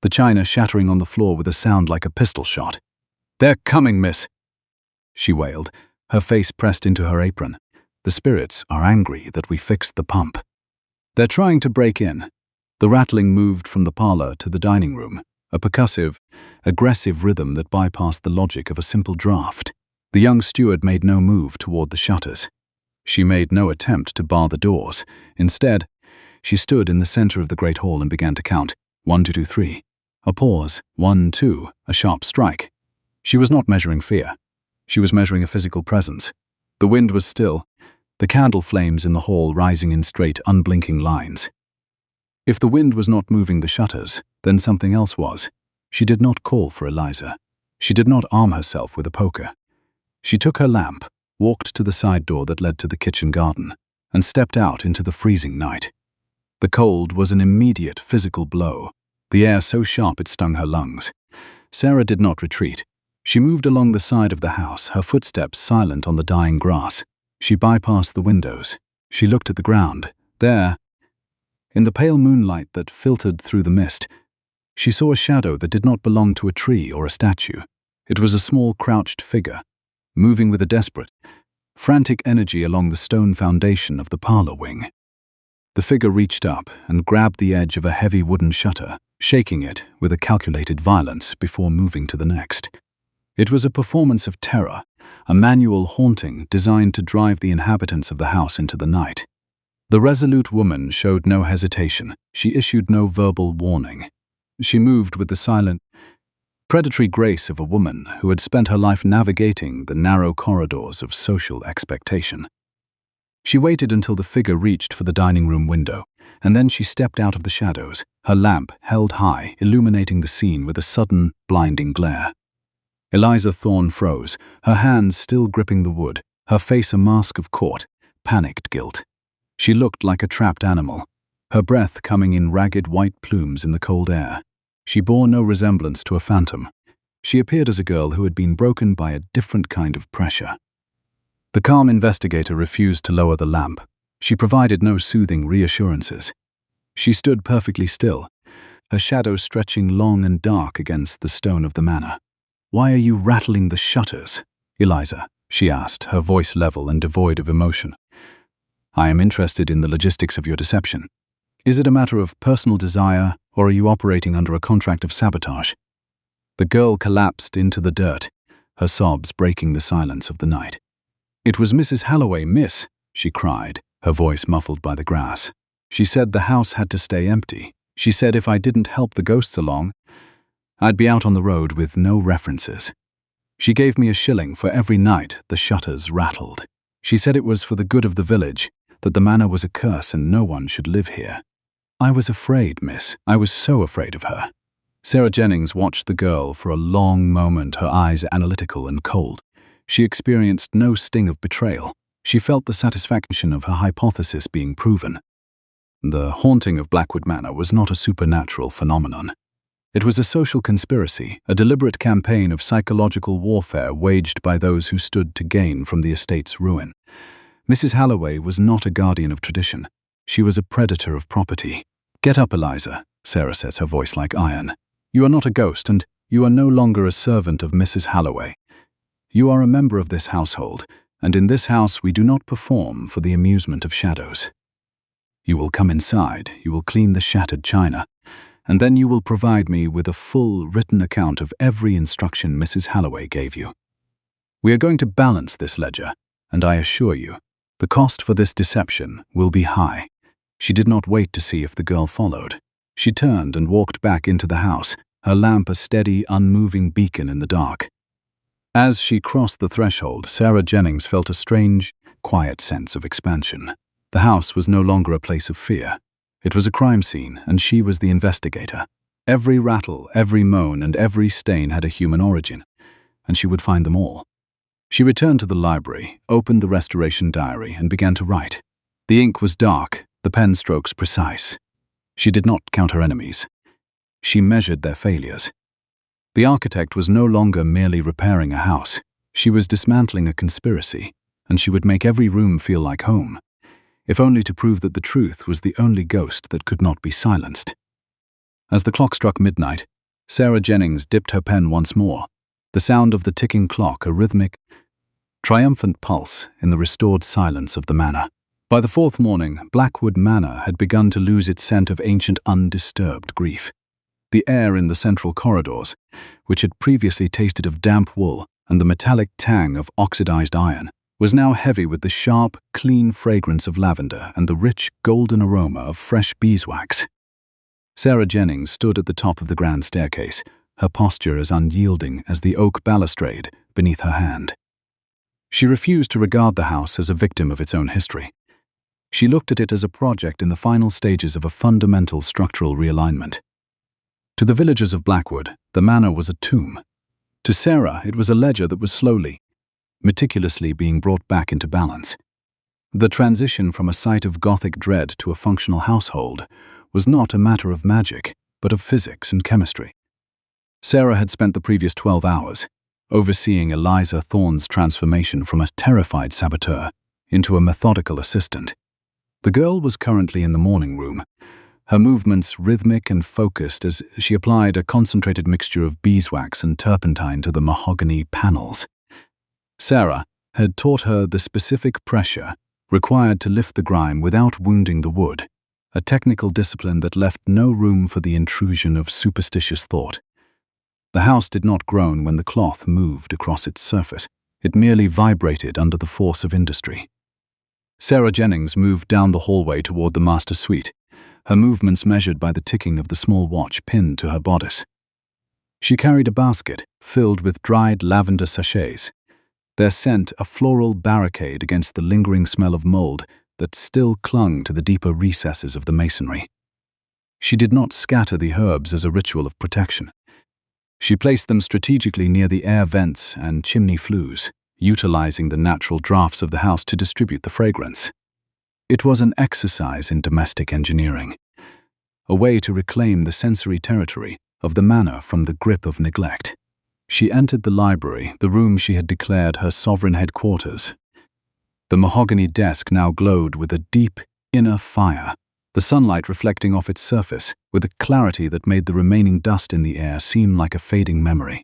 Speaker 1: the china shattering on the floor with a sound like a pistol shot. "They're coming, miss," she wailed, her face pressed into her apron. "The spirits are angry that we fixed the pump. They're trying to break in." The rattling moved from the parlor to the dining room, a percussive, aggressive rhythm that bypassed the logic of a simple draft. The young steward made no move toward the shutters. She made no attempt to bar the doors. Instead, she stood in the center of the great hall and began to count. 1, 2, 2, 3. A pause. 1, 2. A sharp strike. She was not measuring fear. She was measuring a physical presence. The wind was still, the candle flames in the hall rising in straight, unblinking lines. If the wind was not moving the shutters, then something else was. She did not call for Eliza. She did not arm herself with a poker. She took her lamp, walked to the side door that led to the kitchen garden, and stepped out into the freezing night. The cold was an immediate physical blow, the air so sharp it stung her lungs. Sarah did not retreat. She moved along the side of the house, her footsteps silent on the dying grass. She bypassed the windows. She looked at the ground. There, in the pale moonlight that filtered through the mist, she saw a shadow that did not belong to a tree or a statue. It was a small, crouched figure, moving with a desperate, frantic energy along the stone foundation of the parlor wing. The figure reached up and grabbed the edge of a heavy wooden shutter, shaking it with a calculated violence before moving to the next. It was a performance of terror, a manual haunting designed to drive the inhabitants of the house into the night. The resolute woman showed no hesitation. She issued no verbal warning. She moved with the silent, predatory grace of a woman who had spent her life navigating the narrow corridors of social expectation. She waited until the figure reached for the dining room window, and then she stepped out of the shadows, her lamp held high, illuminating the scene with a sudden, blinding glare. Eliza Thorne froze, her hands still gripping the wood, her face a mask of caught, panicked guilt. She looked like a trapped animal. her breath coming in ragged white plumes in the cold air. She bore no resemblance to a phantom. She appeared as a girl who had been broken by a different kind of pressure. The calm investigator refused to lower the lamp. She provided no soothing reassurances. She stood perfectly still, her shadow stretching long and dark against the stone of the manor. "Why are you rattling the shutters, Eliza?" she asked, her voice level and devoid of emotion. "I am interested in the logistics of your deception. Is it a matter of personal desire, or are you operating under a contract of sabotage?" The girl collapsed into the dirt, her sobs breaking the silence of the night. "It was Mrs. Halloway, miss," she cried, her voice muffled by the grass. "She said the house had to stay empty. She said if I didn't help the ghosts along, I'd be out on the road with no references. She gave me $1 for every night the shutters rattled. She said it was for the good of the village, that the manor was a curse and no one should live here. I was afraid, miss. I was so afraid of her." Sarah Jennings watched the girl for a long moment, her eyes analytical and cold. She experienced no sting of betrayal. She felt the satisfaction of her hypothesis being proven. The haunting of Blackwood Manor was not a supernatural phenomenon. It was a social conspiracy, a deliberate campaign of psychological warfare waged by those who stood to gain from the estate's ruin. Mrs. Halloway was not a guardian of tradition. She was a predator of property. "Get up, Eliza," Sarah says, her voice like iron. "You are not a ghost, and you are no longer a servant of Mrs. Halloway. You are a member of this household, and in this house we do not perform for the amusement of shadows. You will come inside, you will clean the shattered china, and then you will provide me with a full written account of every instruction Mrs. Halloway gave you. We are going to balance this ledger, and I assure you, the cost for this deception will be high." She did not wait to see if the girl followed. She turned and walked back into the house, her lamp a steady, unmoving beacon in the dark. As she crossed the threshold, Sarah Jennings felt a strange, quiet sense of expansion. The house was no longer a place of fear. It was a crime scene, and she was the investigator. Every rattle, every moan, and every stain had a human origin, and she would find them all. She returned to the library, opened the restoration diary, and began to write. The ink was dark, the pen strokes precise. She did not count her enemies. She measured their failures. The architect was no longer merely repairing a house. She was dismantling a conspiracy, and she would make every room feel like home, if only to prove that the truth was the only ghost that could not be silenced. As the clock struck midnight, Sarah Jennings dipped her pen once more, the sound of the ticking clock a rhythmic, triumphant pulse in the restored silence of the manor. By the fourth morning, Blackwood Manor had begun to lose its scent of ancient undisturbed grief. The air in the central corridors, which had previously tasted of damp wool and the metallic tang of oxidized iron, was now heavy with the sharp, clean fragrance of lavender and the rich, golden aroma of fresh beeswax. Sarah Jennings stood at the top of the grand staircase, her posture as unyielding as the oak balustrade beneath her hand. She refused to regard the house as a victim of its own history. She looked at it as a project in the final stages of a fundamental structural realignment. To the villagers of Blackwood, the manor was a tomb. To Sarah, it was a ledger that was slowly, meticulously being brought back into balance. The transition from a site of Gothic dread to a functional household was not a matter of magic, but of physics and chemistry. Sarah had spent the previous 12 hours overseeing Eliza Thorne's transformation from a terrified saboteur into a methodical assistant. The girl was currently in the morning room, her movements rhythmic and focused as she applied a concentrated mixture of beeswax and turpentine to the mahogany panels. Sarah had taught her the specific pressure required to lift the grime without wounding the wood, a technical discipline that left no room for the intrusion of superstitious thought. The house did not groan when the cloth moved across its surface. It merely vibrated under the force of industry. Sarah Jennings moved down the hallway toward the master suite, her movements measured by the ticking of the small watch pinned to her bodice. She carried a basket filled with dried lavender sachets, their scent a floral barricade against the lingering smell of mold that still clung to the deeper recesses of the masonry. She did not scatter the herbs as a ritual of protection. She placed them strategically near the air vents and chimney flues, utilizing the natural drafts of the house to distribute the fragrance. It was an exercise in domestic engineering, a way to reclaim the sensory territory of the manor from the grip of neglect. She entered the library, the room she had declared her sovereign headquarters. The mahogany desk now glowed with a deep, inner fire, the sunlight reflecting off its surface with a clarity that made the remaining dust in the air seem like a fading memory.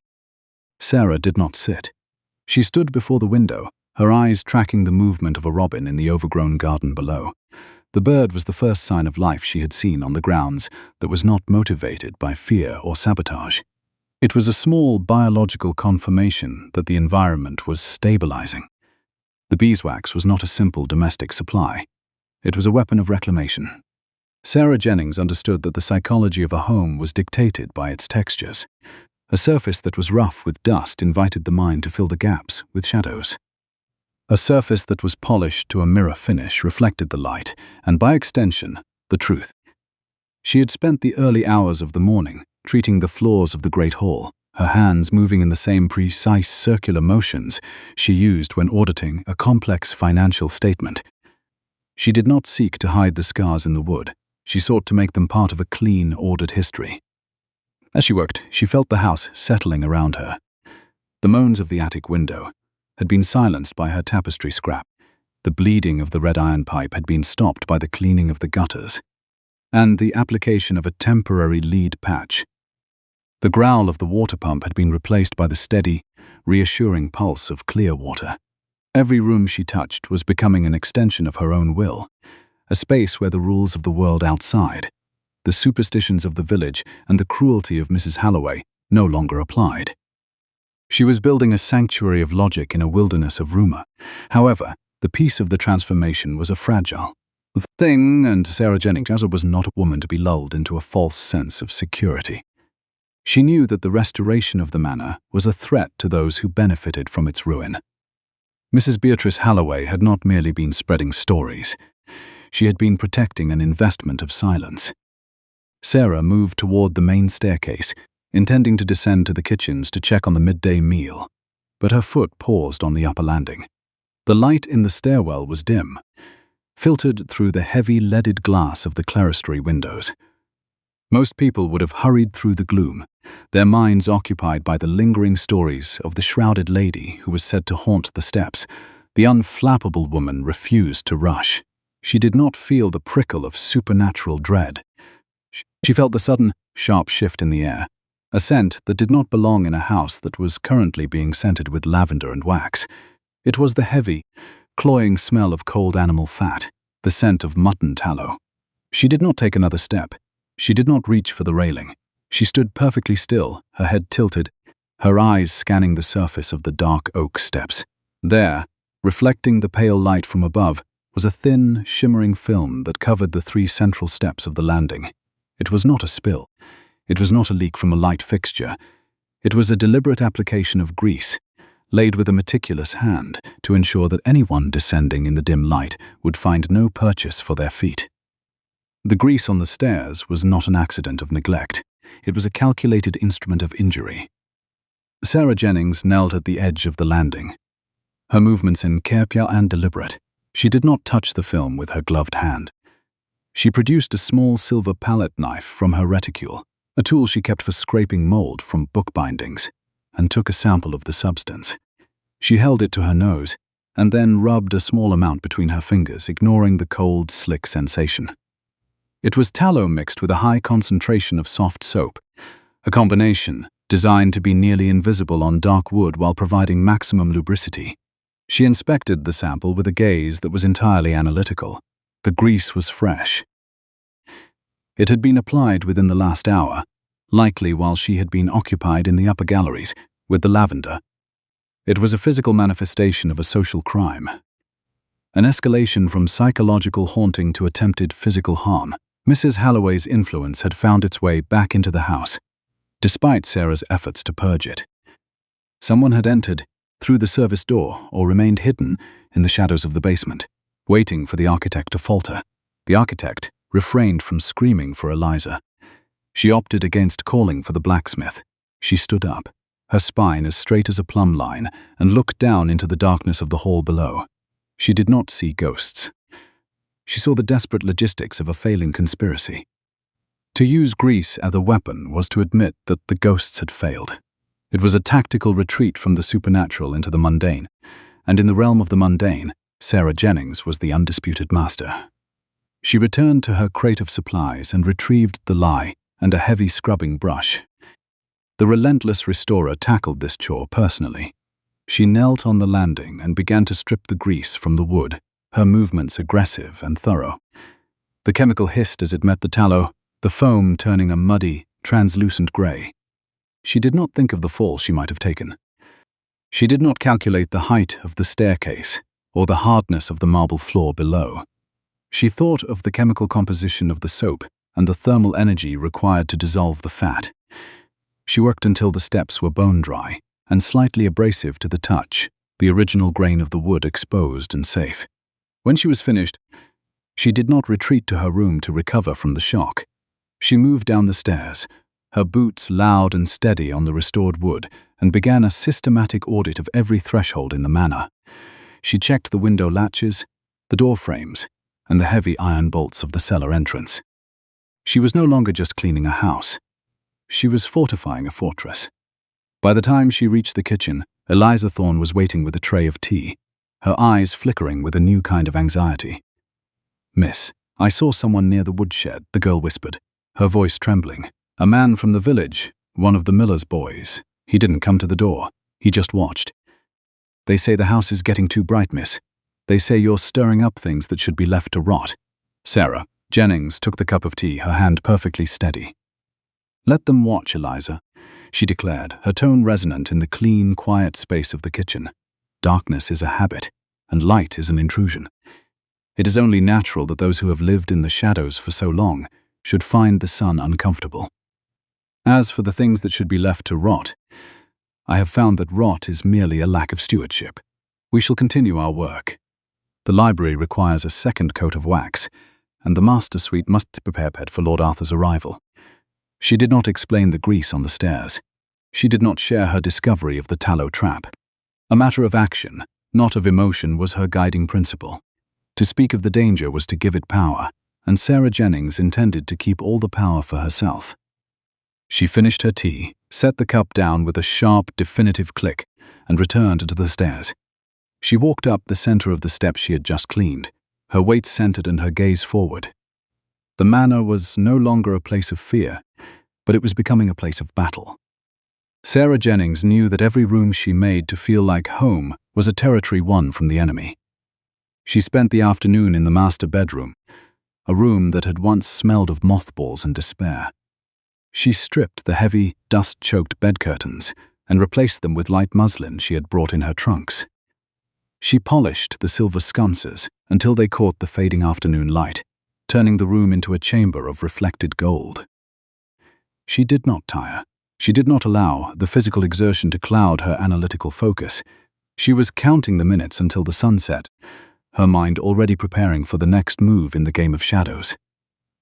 Speaker 1: Sarah did not sit. She stood before the window, her eyes tracking the movement of a robin in the overgrown garden below. The bird was the first sign of life she had seen on the grounds that was not motivated by fear or sabotage. It was a small biological confirmation that the environment was stabilizing. The beeswax was not a simple domestic supply. It was a weapon of reclamation. Sarah Jennings understood that the psychology of a home was dictated by its textures. A surface that was rough with dust invited the mind to fill the gaps with shadows. A surface that was polished to a mirror finish reflected the light, and by extension, the truth. She had spent the early hours of the morning treating the floors of the great hall, her hands moving in the same precise circular motions she used when auditing a complex financial statement. She did not seek to hide the scars in the wood. She sought to make them part of a clean, ordered history. As she worked, she felt the house settling around her. The moans of the attic window had been silenced by her tapestry scrap. The bleeding of the red iron pipe had been stopped by the cleaning of the gutters, and the application of a temporary lead patch. The growl of the water pump had been replaced by the steady, reassuring pulse of clear water. Every room she touched was becoming an extension of her own will, a space where the rules of the world outside, the superstitions of the village, and the cruelty of Mrs. Halloway no longer applied. She was building a sanctuary of logic in a wilderness of rumor. However, the peace of the transformation was a fragile thing, and Sarah Jennings was not a woman to be lulled into a false sense of security. She knew that the restoration of the manor was a threat to those who benefited from its ruin. Mrs. Beatrice Halloway had not merely been spreading stories. She had been protecting an investment of silence. Sarah moved toward the main staircase, intending to descend to the kitchens to check on the midday meal, but her foot paused on the upper landing. The light in the stairwell was dim, filtered through the heavy leaded glass of the clerestory windows. Most people would have hurried through the gloom, their minds occupied by the lingering stories of the shrouded lady who was said to haunt the steps. The unflappable woman refused to rush. She did not feel the prickle of supernatural dread. She felt the sudden, sharp shift in the air, a scent that did not belong in a house that was currently being scented with lavender and wax. It was the heavy, cloying smell of cold animal fat, the scent of mutton tallow. She did not take another step. She did not reach for the railing. She stood perfectly still, her head tilted, her eyes scanning the surface of the dark oak steps. There, reflecting the pale light from above, was a thin, shimmering film that covered the 3 central steps of the landing. It was not a spill. It was not a leak from a light fixture. It was a deliberate application of grease, laid with a meticulous hand to ensure that anyone descending in the dim light would find no purchase for their feet. The grease on the stairs was not an accident of neglect. It was a calculated instrument of injury. Sarah Jennings knelt at the edge of the landing, her movements careful and deliberate. She did not touch the film with her gloved hand. She produced a small silver palette knife from her reticule, a tool she kept for scraping mold from book bindings, and took a sample of the substance. She held it to her nose, and then rubbed a small amount between her fingers, ignoring the cold, slick sensation. It was tallow mixed with a high concentration of soft soap, a combination designed to be nearly invisible on dark wood while providing maximum lubricity. She inspected the sample with a gaze that was entirely analytical. The grease was fresh. It had been applied within the last hour, likely while she had been occupied in the upper galleries with the lavender. It was a physical manifestation of a social crime, an escalation from psychological haunting to attempted physical harm. Mrs. Halloway's influence had found its way back into the house, despite Sarah's efforts to purge it. Someone had entered through the service door or remained hidden in the shadows of the basement, waiting for the architect to falter. The architect refrained from screaming for Eliza. She opted against calling for the blacksmith. She stood up, her spine as straight as a plumb line, and looked down into the darkness of the hall below. She did not see ghosts. She saw the desperate logistics of a failing conspiracy. To use grease as a weapon was to admit that the ghosts had failed. It was a tactical retreat from the supernatural into the mundane, and in the realm of the mundane, Sarah Jennings was the undisputed master. She returned to her crate of supplies and retrieved the lye and a heavy scrubbing brush. The relentless restorer tackled this chore personally. She knelt on the landing and began to strip the grease from the wood, her movements aggressive and thorough. The chemical hissed as it met the tallow, the foam turning a muddy, translucent grey. She did not think of the fall she might have taken. She did not calculate the height of the staircase or the hardness of the marble floor below. She thought of the chemical composition of the soap and the thermal energy required to dissolve the fat. She worked until the steps were bone dry and slightly abrasive to the touch, the original grain of the wood exposed and safe. When she was finished, she did not retreat to her room to recover from the shock. She moved down the stairs, her boots loud and steady on the restored wood, and began a systematic audit of every threshold in the manor. She checked the window latches, the door frames, and the heavy iron bolts of the cellar entrance. She was no longer just cleaning a house. She was fortifying a fortress. By the time she reached the kitchen, Eliza Thorne was waiting with a tray of tea, her eyes flickering with a new kind of anxiety. "Miss, I saw someone near the woodshed," the girl whispered, her voice trembling. "A man from the village, one of the miller's boys. He didn't come to the door. He just watched. They say the house is getting too bright, miss. They say you're stirring up things that should be left to rot." Sarah Jennings took the cup of tea, her hand perfectly steady. "Let them watch, Eliza," she declared, her tone resonant in the clean, quiet space of the kitchen. "Darkness is a habit, and light is an intrusion. It is only natural that those who have lived in the shadows for so long should find the sun uncomfortable. As for the things that should be left to rot, I have found that rot is merely a lack of stewardship. We shall continue our work. The library requires a second coat of wax, and the master suite must prepare bed for Lord Arthur's arrival." She did not explain the grease on the stairs. She did not share her discovery of the tallow trap. A matter of action, not of emotion, was her guiding principle. To speak of the danger was to give it power, and Sarah Jennings intended to keep all the power for herself. She finished her tea, set the cup down with a sharp, definitive click, and returned to the stairs. She walked up the center of the steps she had just cleaned, her weight centered and her gaze forward. The manor was no longer a place of fear, but it was becoming a place of battle. Sarah Jennings knew that every room she made to feel like home was a territory won from the enemy. She spent the afternoon in the master bedroom, a room that had once smelled of mothballs and despair. She stripped the heavy, dust-choked bed curtains and replaced them with light muslin she had brought in her trunks. She polished the silver sconces until they caught the fading afternoon light, turning the room into a chamber of reflected gold. She did not tire. She did not allow the physical exertion to cloud her analytical focus. She was counting the minutes until the sun set, her mind already preparing for the next move in the game of shadows.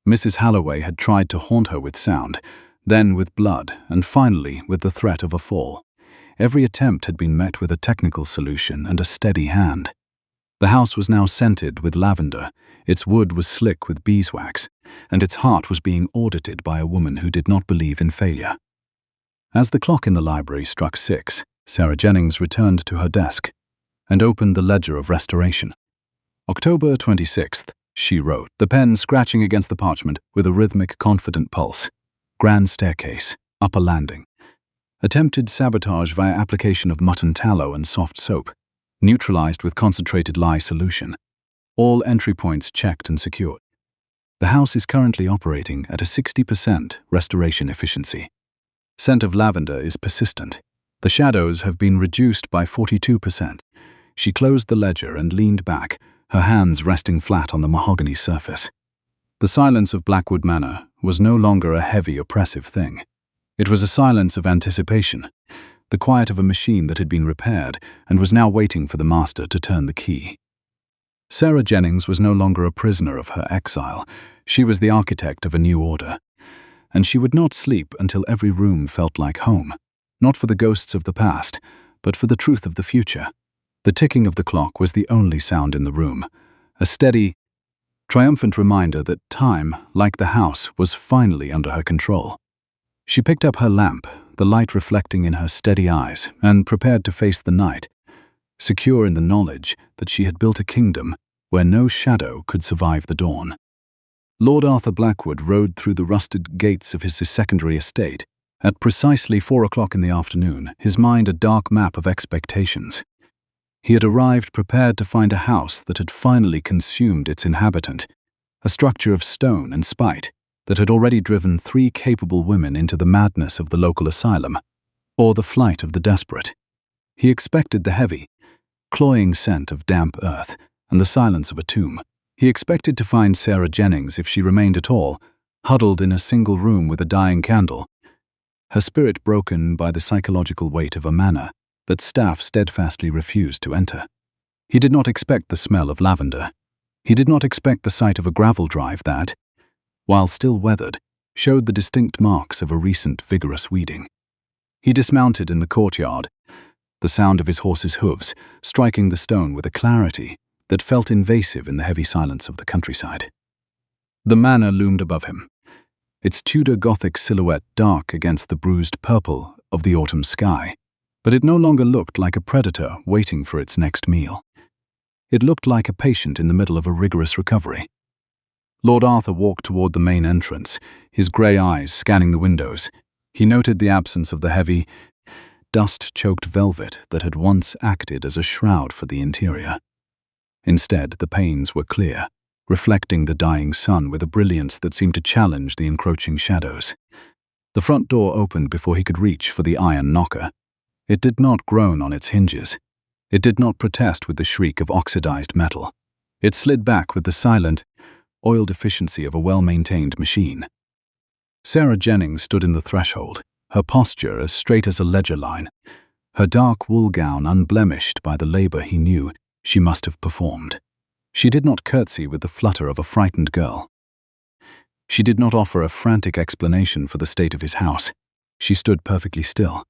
Speaker 1: Mrs. Halloway had tried to haunt her with sound, then with blood, and finally with the threat of a fall. Every attempt had been met with a technical solution and a steady hand. The house was now scented with lavender, its wood was slick with beeswax, and its heart was being audited by a woman who did not believe in failure. As the clock in the library struck 6, Sarah Jennings returned to her desk and opened the ledger of restoration. October 26th, she wrote, the pen scratching against the parchment with a rhythmic, confident pulse. Grand staircase, upper landing. Attempted sabotage via application of mutton tallow and soft soap. Neutralized with concentrated lye solution. All entry points checked and secured. The house is currently operating at a 60% restoration efficiency. Scent of lavender is persistent. The shadows have been reduced by 42%. She closed the ledger and leaned back, her hands resting flat on the mahogany surface. The silence of Blackwood Manor was no longer a heavy, oppressive thing. It was a silence of anticipation, the quiet of a machine that had been repaired and was now waiting for the master to turn the key. Sarah Jennings was no longer a prisoner of her exile. She was the architect of a new order. And she would not sleep until every room felt like home, not for the ghosts of the past, but for the truth of the future. The ticking of the clock was the only sound in the room, a steady, triumphant reminder that time, like the house, was finally under her control. She picked up her lamp, the light reflecting in her steady eyes, and prepared to face the night, secure in the knowledge that she had built a kingdom where no shadow could survive the dawn. Lord Arthur Blackwood rode through the rusted gates of his secondary estate. At precisely 4 o'clock in the afternoon, his mind a dark map of expectations. He had arrived prepared to find a house that had finally consumed its inhabitant, a structure of stone and spite that had already driven 3 capable women into the madness of the local asylum, or the flight of the desperate. He expected the heavy, cloying scent of damp earth and the silence of a tomb. He expected to find Sarah Jennings, if she remained at all, huddled in a single room with a dying candle, her spirit broken by the psychological weight of a manor that staff steadfastly refused to enter. He did not expect the smell of lavender. He did not expect the sight of a gravel drive that, while still weathered, showed the distinct marks of a recent vigorous weeding. He dismounted in the courtyard, the sound of his horse's hooves striking the stone with a clarity that felt invasive in the heavy silence of the countryside. The manor loomed above him, its Tudor Gothic silhouette dark against the bruised purple of the autumn sky, but it no longer looked like a predator waiting for its next meal. It looked like a patient in the middle of a rigorous recovery. Lord Arthur walked toward the main entrance, his grey eyes scanning the windows. He noted the absence of the heavy, dust-choked velvet that had once acted as a shroud for the interior. Instead, the panes were clear, reflecting the dying sun with a brilliance that seemed to challenge the encroaching shadows. The front door opened before he could reach for the iron knocker. It did not groan on its hinges. It did not protest with the shriek of oxidized metal. It slid back with the silent, oiled efficiency of a well-maintained machine. Sarah Jennings stood in the threshold, her posture as straight as a ledger line, her dark wool gown unblemished by the labor he knew she must have performed. She did not curtsy with the flutter of a frightened girl. She did not offer a frantic explanation for the state of his house. She stood perfectly still,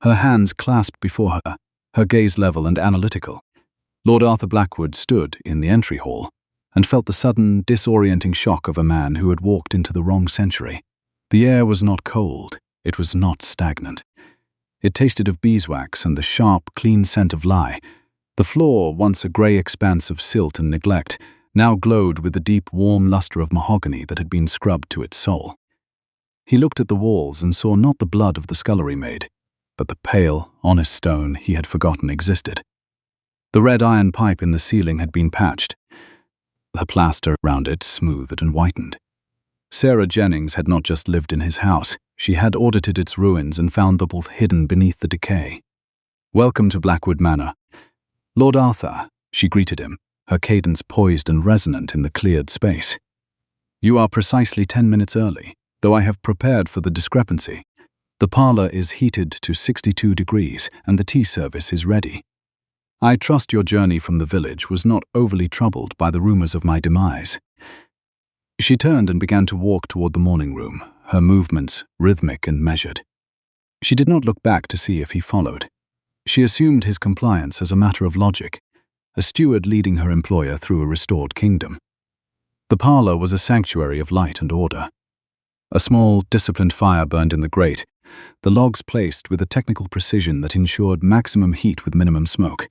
Speaker 1: her hands clasped before her, her gaze level and analytical. Lord Arthur Blackwood stood in the entry hall and felt the sudden, disorienting shock of a man who had walked into the wrong century. The air was not cold, it was not stagnant. It tasted of beeswax and the sharp, clean scent of lye. The floor, once a grey expanse of silt and neglect, now glowed with the deep, warm luster of mahogany that had been scrubbed to its soul. He looked at the walls and saw not the blood of the scullery maid, but the pale, honest stone he had forgotten existed. The red iron pipe in the ceiling had been patched, the plaster around it smoothed and whitened. Sarah Jennings had not just lived in his house, she had audited its ruins and found the both hidden beneath the decay. "Welcome to Blackwood Manor, Lord Arthur," she greeted him, her cadence poised and resonant in the cleared space. "You are precisely 10 minutes early, though I have prepared for the discrepancy. The parlor is heated to 62 degrees and the tea service is ready. I trust your journey from the village was not overly troubled by the rumors of my demise." She turned and began to walk toward the morning room, her movements rhythmic and measured. She did not look back to see if he followed. She assumed his compliance as a matter of logic, a steward leading her employer through a restored kingdom. The parlor was a sanctuary of light and order. A small, disciplined fire burned in the grate, the logs placed with a technical precision that ensured maximum heat with minimum smoke.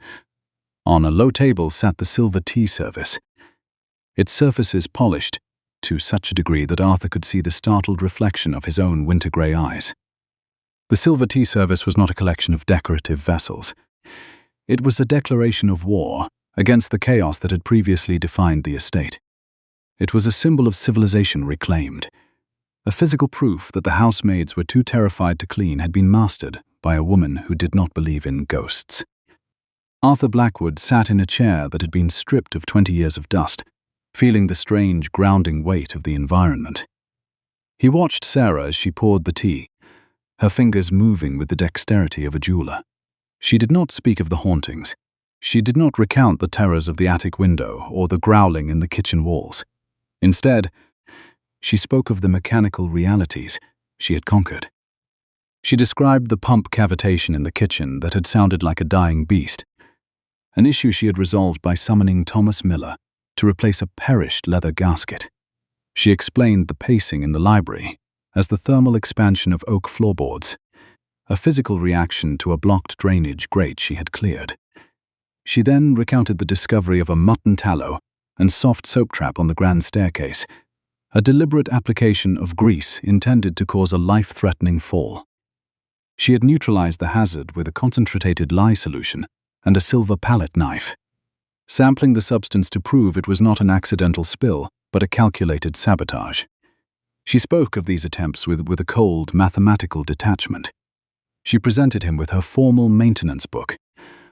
Speaker 1: On a low table sat the silver tea service, its surfaces polished to such a degree that Arthur could see the startled reflection of his own winter-grey eyes. The silver tea service was not a collection of decorative vessels. It was a declaration of war against the chaos that had previously defined the estate. It was a symbol of civilization reclaimed. A physical proof that the housemaids were too terrified to clean had been mastered by a woman who did not believe in ghosts. Arthur Blackwood sat in a chair that had been stripped of 20 years of dust, feeling the strange, grounding weight of the environment. He watched Sarah as she poured the tea, her fingers moving with the dexterity of a jeweler. She did not speak of the hauntings. She did not recount the terrors of the attic window or the growling in the kitchen walls. Instead, she spoke of the mechanical realities she had conquered. She described the pump cavitation in the kitchen that had sounded like a dying beast, an issue she had resolved by summoning Thomas Miller to replace a perished leather gasket. She explained the pacing in the library as the thermal expansion of oak floorboards, a physical reaction to a blocked drainage grate she had cleared. She then recounted the discovery of a mutton tallow and soft soap trap on the grand staircase, a deliberate application of grease intended to cause a life-threatening fall. She had neutralized the hazard with a concentrated lye solution and a silver palette knife, sampling the substance to prove it was not an accidental spill, but a calculated sabotage. She spoke of these attempts with a cold, mathematical detachment. She presented him with her formal maintenance book,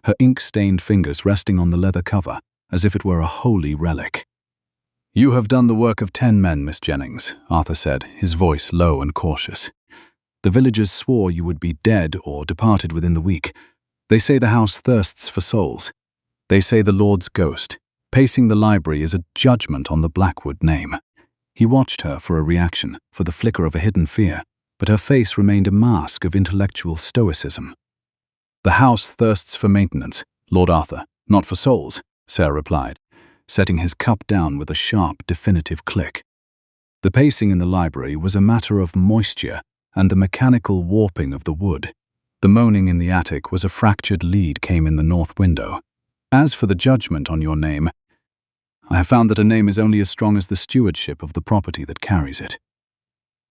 Speaker 1: her ink-stained fingers resting on the leather cover as if it were a holy relic. "You have done the work of 10 men, Miss Jennings," Arthur said, his voice low and cautious. "The villagers swore you would be dead or departed within the week. They say the house thirsts for souls. They say the Lord's ghost, pacing the library, is a judgment on the Blackwood name." He watched her for a reaction, for the flicker of a hidden fear, but her face remained a mask of intellectual stoicism. "The house thirsts for maintenance, Lord Arthur, not for souls," Sarah replied, setting his cup down with a sharp, definitive click. The pacing in the library was a matter of moisture and the mechanical warping of the wood. The moaning in the attic was a fractured lead came in the north window. "As for the judgment on your name, I have found that a name is only as strong as the stewardship of the property that carries it.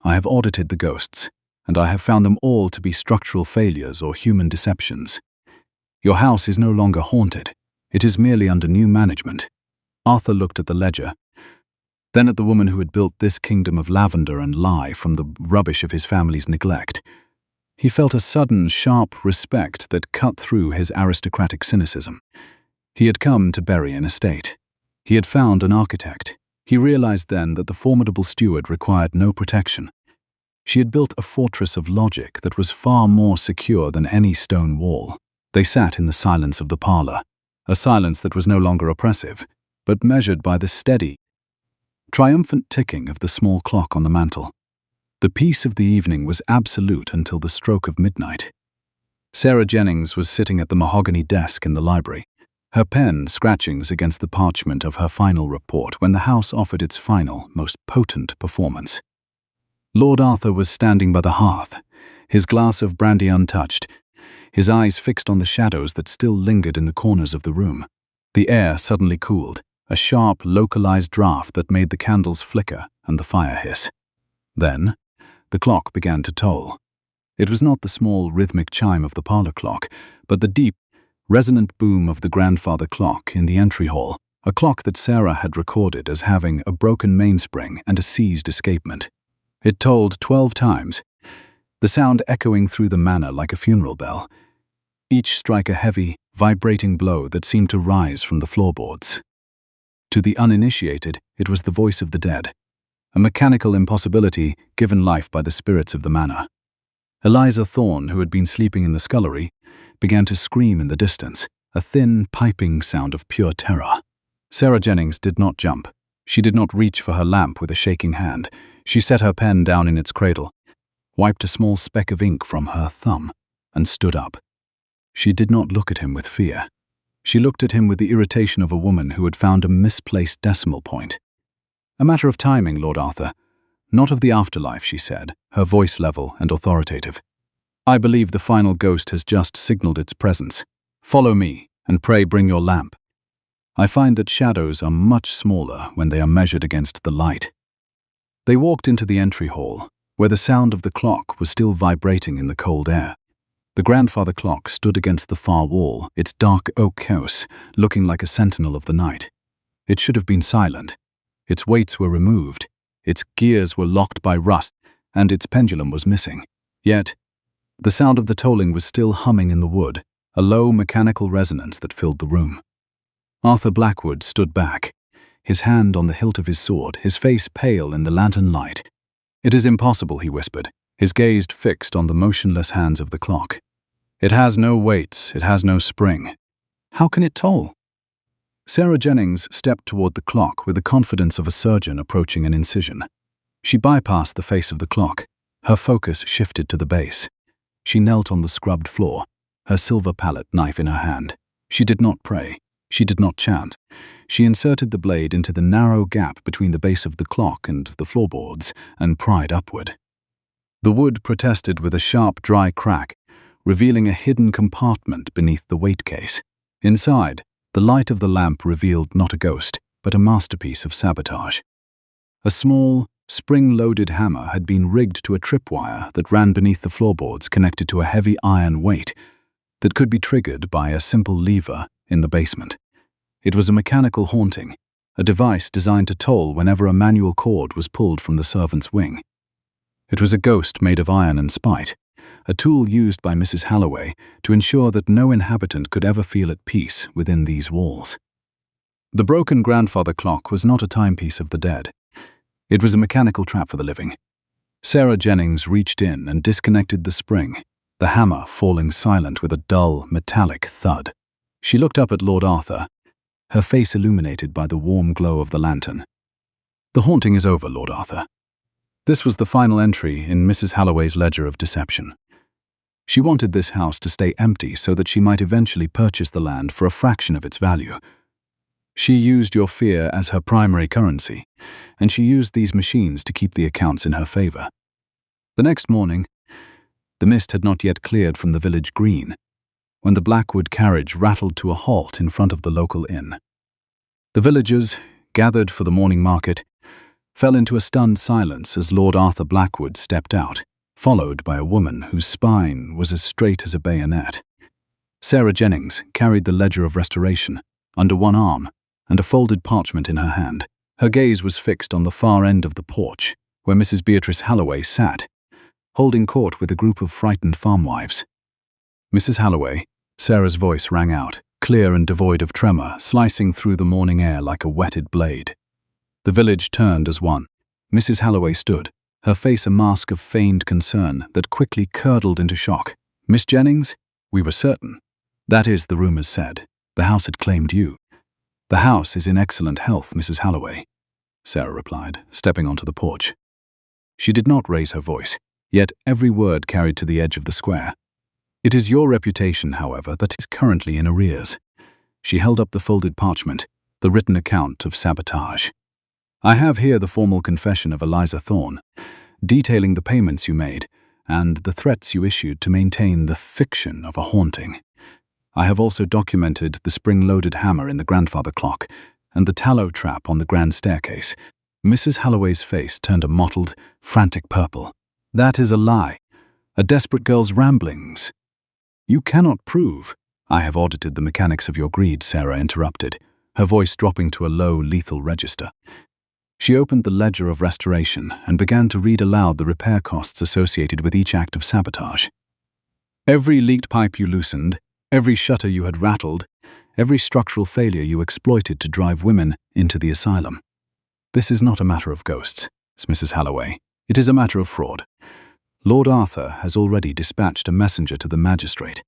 Speaker 1: I have audited the ghosts, and I have found them all to be structural failures or human deceptions. Your house is no longer haunted. It is merely under new management." Arthur looked at the ledger, then at the woman who had built this kingdom of lavender and lye from the rubbish of his family's neglect. He felt a sudden, sharp respect that cut through his aristocratic cynicism. He had come to bury an estate. He had found an architect. He realized then that the formidable steward required no protection. She had built a fortress of logic that was far more secure than any stone wall. They sat in the silence of the parlor, a silence that was no longer oppressive, but measured by the steady, triumphant ticking of the small clock on the mantel. The peace of the evening was absolute until the stroke of midnight. Sarah Jennings was sitting at the mahogany desk in the library, her pen scratchings against the parchment of her final report when the house offered its final, most potent performance. Lord Arthur was standing by the hearth, his glass of brandy untouched, his eyes fixed on the shadows that still lingered in the corners of the room. The air suddenly cooled, a sharp, localized draft that made the candles flicker and the fire hiss. Then, the clock began to toll. It was not the small, rhythmic chime of the parlor clock, but the deep, resonant boom of the grandfather clock in the entry hall, a clock that Sarah had recorded as having a broken mainspring and a seized escapement. It tolled 12 times, the sound echoing through the manor like a funeral bell, each strike a heavy, vibrating blow that seemed to rise from the floorboards. To the uninitiated, it was the voice of the dead, a mechanical impossibility given life by the spirits of the manor. Eliza Thorne, who had been sleeping in the scullery, began to scream in the distance, a thin, piping sound of pure terror. Sarah Jennings did not jump. She did not reach for her lamp with a shaking hand. She set her pen down in its cradle, wiped a small speck of ink from her thumb, and stood up. She did not look at him with fear. She looked at him with the irritation of a woman who had found a misplaced decimal point. "A matter of timing, Lord Arthur. Not of the afterlife," she said, her voice level and authoritative. "I believe the final ghost has just signaled its presence. Follow me, and pray bring your lamp. I find that shadows are much smaller when they are measured against the light." They walked into the entry hall, where the sound of the clock was still vibrating in the cold air. The grandfather clock stood against the far wall, its dark oak house looking like a sentinel of the night. It should have been silent. Its weights were removed, its gears were locked by rust, and its pendulum was missing. Yet, the sound of the tolling was still humming in the wood, a low mechanical resonance that filled the room. Arthur Blackwood stood back, his hand on the hilt of his sword, his face pale in the lantern light. "It is impossible," he whispered, his gaze fixed on the motionless hands of the clock. "It has no weights, it has no spring. How can it toll?" Sarah Jennings stepped toward the clock with the confidence of a surgeon approaching an incision. She bypassed the face of the clock. Her focus shifted to the base. She knelt on the scrubbed floor, her silver palette knife in her hand. She did not pray. She did not chant. She inserted the blade into the narrow gap between the base of the clock and the floorboards and pried upward. The wood protested with a sharp, dry crack, revealing a hidden compartment beneath the weight case. Inside, the light of the lamp revealed not a ghost, but a masterpiece of sabotage. A small, spring-loaded hammer had been rigged to a tripwire that ran beneath the floorboards, connected to a heavy iron weight that could be triggered by a simple lever in the basement. It was a mechanical haunting, a device designed to toll whenever a manual cord was pulled from the servant's wing. It was a ghost made of iron and spite, a tool used by Mrs. Halloway to ensure that no inhabitant could ever feel at peace within these walls. The broken grandfather clock was not a timepiece of the dead. It was a mechanical trap for the living. Sarah Jennings reached in and disconnected the spring, the hammer falling silent with a dull, metallic thud. She looked up at Lord Arthur, her face illuminated by the warm glow of the lantern. "The haunting is over, Lord Arthur." This was the final entry in Mrs. Halloway's ledger of deception. She wanted this house to stay empty so that she might eventually purchase the land for a fraction of its value. She used your fear as her primary currency, and she used these machines to keep the accounts in her favor. The next morning, the mist had not yet cleared from the village green, when the Blackwood carriage rattled to a halt in front of the local inn. The villagers, gathered for the morning market, fell into a stunned silence as Lord Arthur Blackwood stepped out, followed by a woman whose spine was as straight as a bayonet. Sarah Jennings carried the ledger of restoration under one arm and a folded parchment in her hand. Her gaze was fixed on the far end of the porch, where Mrs. Beatrice Halloway sat, holding court with a group of frightened farmwives. "Mrs. Halloway," Sarah's voice rang out, clear and devoid of tremor, slicing through the morning air like a whetted blade. The village turned as one. Mrs. Halloway stood, her face a mask of feigned concern that quickly curdled into shock. "Miss Jennings, we were certain. That is, the rumors said. The house had claimed you." "The house is in excellent health, Mrs. Halloway," Sarah replied, stepping onto the porch. She did not raise her voice, yet every word carried to the edge of the square. "It is your reputation, however, that is currently in arrears." She held up the folded parchment, the written account of sabotage. "I have here the formal confession of Eliza Thorne, detailing the payments you made and the threats you issued to maintain the fiction of a haunting. I have also documented the spring-loaded hammer in the grandfather clock and the tallow trap on the grand staircase." Mrs. Halloway's face turned a mottled, frantic purple. "That is a lie, a desperate girl's ramblings. You cannot prove—" "I have audited the mechanics of your greed," Sarah interrupted, her voice dropping to a low, lethal register. She opened the ledger of restoration and began to read aloud the repair costs associated with each act of sabotage. "Every leaked pipe you loosened, every shutter you had rattled, every structural failure you exploited to drive women into the asylum. This is not a matter of ghosts, Mrs. Halloway. It is a matter of fraud. Lord Arthur has already dispatched a messenger to the magistrate."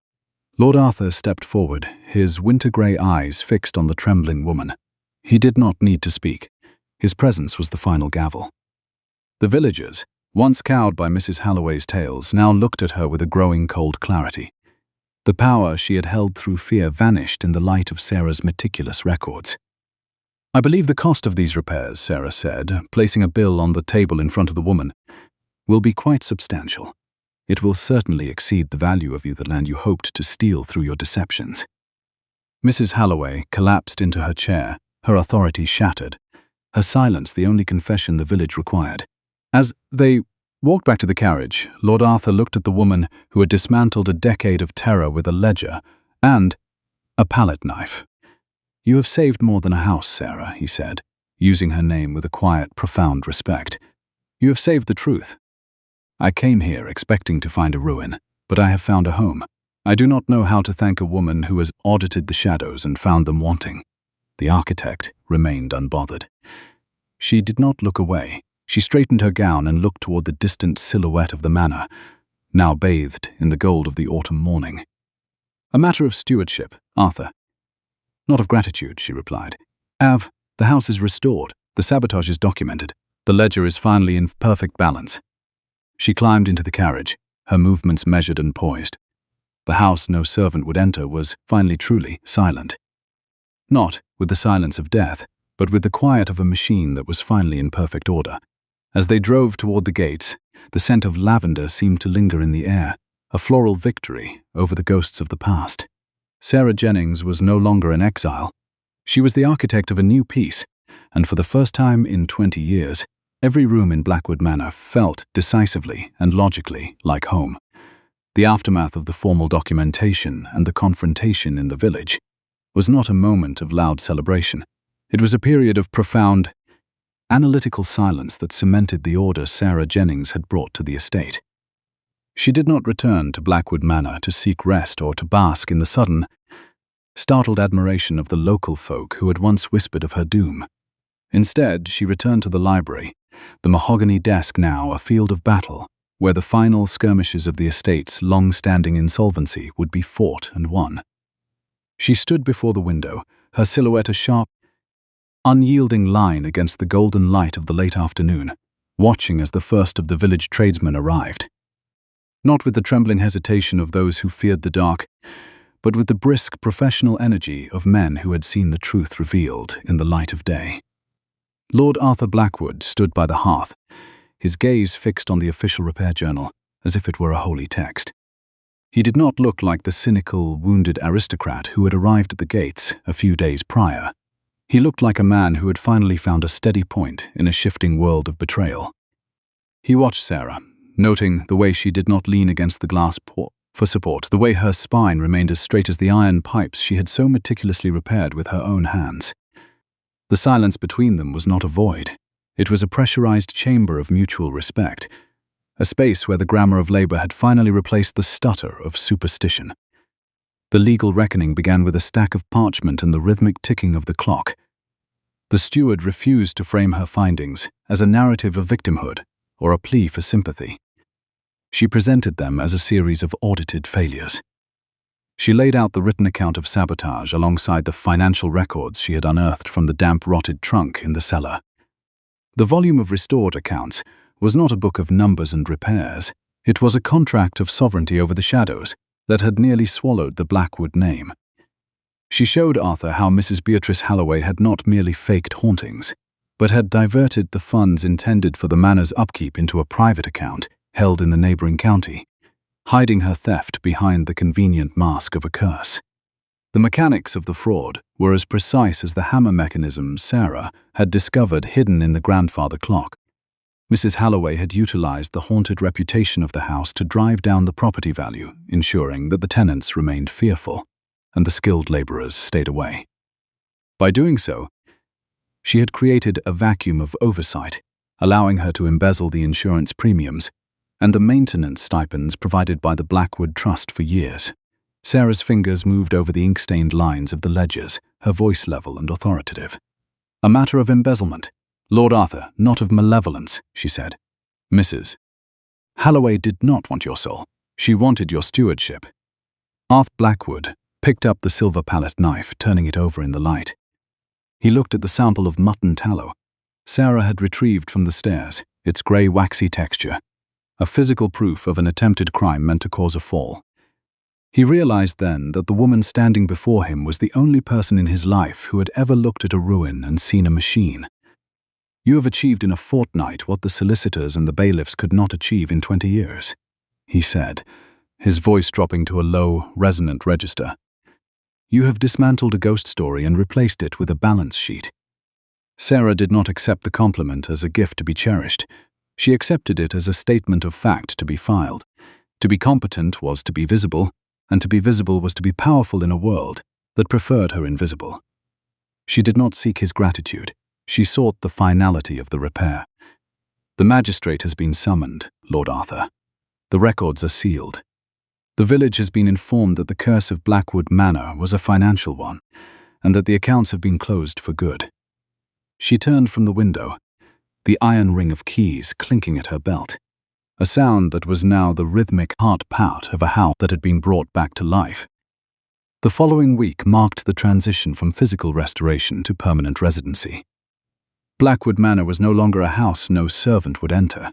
Speaker 1: Lord Arthur stepped forward, his winter-grey eyes fixed on the trembling woman. He did not need to speak. His presence was the final gavel. The villagers, once cowed by Mrs. Halloway's tales, now looked at her with a growing cold clarity. The power she had held through fear vanished in the light of Sarah's meticulous records. "I believe the cost of these repairs," Sarah said, placing a bill on the table in front of the woman, "will be quite substantial. It will certainly exceed the value of the land you hoped to steal through your deceptions." Mrs. Halloway collapsed into her chair, her authority shattered, her silence the only confession the village required. As they walked back to the carriage, Lord Arthur looked at the woman who had dismantled a decade of terror with a ledger and a palette knife. "You have saved more than a house, Sarah," he said, using her name with a quiet, profound respect. "You have saved the truth. I came here expecting to find a ruin, but I have found a home. I do not know how to thank a woman who has audited the shadows and found them wanting." The architect remained unbothered. She did not look away. She straightened her gown and looked toward the distant silhouette of the manor, now bathed in the gold of the autumn morning. "A matter of stewardship, Arthur." "Not of gratitude," she replied. The house is restored. The sabotage is documented. The ledger is finally in perfect balance." She climbed into the carriage, her movements measured and poised. The house no servant would enter was finally truly silent. Not with the silence of death, but with the quiet of a machine that was finally in perfect order. As they drove toward the gates, the scent of lavender seemed to linger in the air, a floral victory over the ghosts of the past. Sarah Jennings was no longer in exile. She was the architect of a new peace, and for the first time in 20 years, every room in Blackwood Manor felt decisively and logically like home. The aftermath of the formal documentation and the confrontation in the village was not a moment of loud celebration. It was a period of profound, analytical silence that cemented the order Sarah Jennings had brought to the estate. She did not return to Blackwood Manor to seek rest or to bask in the sudden, startled admiration of the local folk who had once whispered of her doom. Instead, she returned to the library, the mahogany desk now a field of battle, where the final skirmishes of the estate's long-standing insolvency would be fought and won. She stood before the window, her silhouette a sharp, unyielding line against the golden light of the late afternoon, watching as the first of the village tradesmen arrived. Not with the trembling hesitation of those who feared the dark, but with the brisk professional energy of men who had seen the truth revealed in the light of day. Lord Arthur Blackwood stood by the hearth, his gaze fixed on the official repair journal, as if it were a holy text. He did not look like the cynical, wounded aristocrat who had arrived at the gates a few days prior. He looked like a man who had finally found a steady point in a shifting world of betrayal. He watched Sarah, noting the way she did not lean against the glass for support, the way her spine remained as straight as the iron pipes she had so meticulously repaired with her own hands. The silence between them was not a void. It was a pressurized chamber of mutual respect, a space where the grammar of labor had finally replaced the stutter of superstition. The legal reckoning began with a stack of parchment and the rhythmic ticking of the clock. The steward refused to frame her findings as a narrative of victimhood or a plea for sympathy. She presented them as a series of audited failures. She laid out the written account of sabotage alongside the financial records she had unearthed from the damp, rotted trunk in the cellar. The volume of restored accounts was not a book of numbers and repairs. It was a contract of sovereignty over the shadows that had nearly swallowed the Blackwood name. She showed Arthur how Mrs. Beatrice Halloway had not merely faked hauntings, but had diverted the funds intended for the manor's upkeep into a private account held in the neighboring county, hiding her theft behind the convenient mask of a curse. The mechanics of the fraud were as precise as the hammer mechanism Sarah had discovered hidden in the grandfather clock. Mrs. Halloway had utilized the haunted reputation of the house to drive down the property value, ensuring that the tenants remained fearful and the skilled laborers stayed away. By doing so, she had created a vacuum of oversight, allowing her to embezzle the insurance premiums and the maintenance stipends provided by the Blackwood Trust for years. Sarah's fingers moved over the ink-stained lines of the ledgers, her voice level and authoritative. "A matter of embezzlement, Lord Arthur, not of malevolence," she said. "Mrs. Halloway did not want your soul. She wanted your stewardship." Arthur Blackwood picked up the silver palette knife, turning it over in the light. He looked at the sample of mutton tallow Sarah had retrieved from the stairs, its grey waxy texture, a physical proof of an attempted crime meant to cause a fall. He realized then that the woman standing before him was the only person in his life who had ever looked at a ruin and seen a machine. "You have achieved in a fortnight what the solicitors and the bailiffs could not achieve in 20 years, he said, his voice dropping to a low, resonant register. "You have dismantled a ghost story and replaced it with a balance sheet." Sarah did not accept the compliment as a gift to be cherished. She accepted it as a statement of fact to be filed. To be competent was to be visible, and to be visible was to be powerful in a world that preferred her invisible. She did not seek his gratitude. She sought the finality of the repair. "The magistrate has been summoned, Lord Arthur. The records are sealed. The village has been informed that the curse of Blackwood Manor was a financial one, and that the accounts have been closed for good." She turned from the window, the iron ring of keys clinking at her belt, a sound that was now the rhythmic heart-pout of a house that had been brought back to life. The following week marked the transition from physical restoration to permanent residency. Blackwood Manor was no longer a house no servant would enter.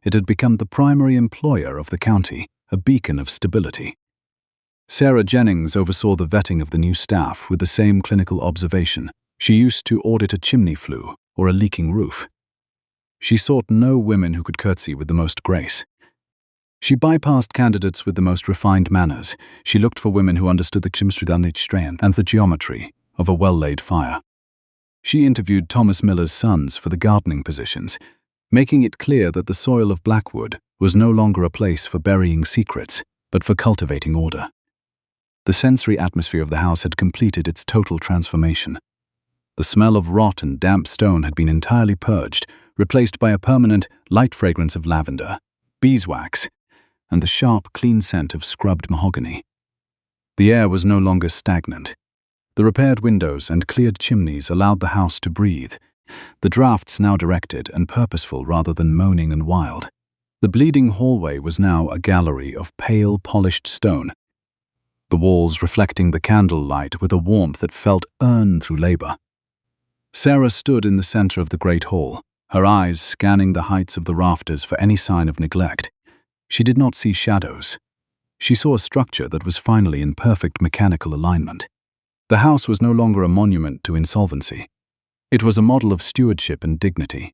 Speaker 1: It had become the primary employer of the county, a beacon of stability. Sarah Jennings oversaw the vetting of the new staff with the same clinical observation. She used to audit a chimney flue or a leaking roof. She sought no women who could curtsy with the most grace. She bypassed candidates with the most refined manners. She looked for women who understood the chemistry and the geometry of a well-laid fire. She interviewed Thomas Miller's sons for the gardening positions, making it clear that the soil of Blackwood was no longer a place for burying secrets, but for cultivating order. The sensory atmosphere of the house had completed its total transformation. The smell of rot and damp stone had been entirely purged, replaced by a permanent, light fragrance of lavender, beeswax, and the sharp, clean scent of scrubbed mahogany. The air was no longer stagnant. The repaired windows and cleared chimneys allowed the house to breathe, the drafts now directed and purposeful rather than moaning and wild. The bleeding hallway was now a gallery of pale, polished stone, the walls reflecting the candlelight with a warmth that felt earned through labor. Sarah stood in the center of the great hall, her eyes scanning the heights of the rafters for any sign of neglect. She did not see shadows. She saw a structure that was finally in perfect mechanical alignment. The house was no longer a monument to insolvency. It was a model of stewardship and dignity.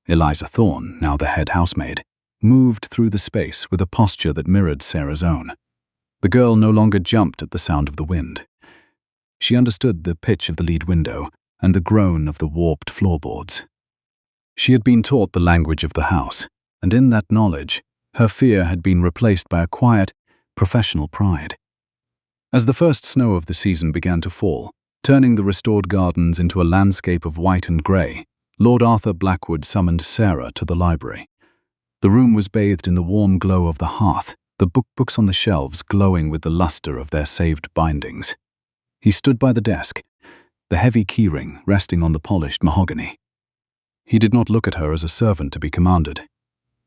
Speaker 1: Eliza Thorne, now the head housemaid, moved through the space with a posture that mirrored Sarah's own. The girl no longer jumped at the sound of the wind. She understood the pitch of the lead window and the groan of the warped floorboards. She had been taught the language of the house, and in that knowledge, her fear had been replaced by a quiet, professional pride. As the first snow of the season began to fall, turning the restored gardens into a landscape of white and grey, Lord Arthur Blackwood summoned Sarah to the library. The room was bathed in the warm glow of the hearth, the books on the shelves glowing with the luster of their saved bindings. He stood by the desk, the heavy keyring resting on the polished mahogany. He did not look at her as a servant to be commanded.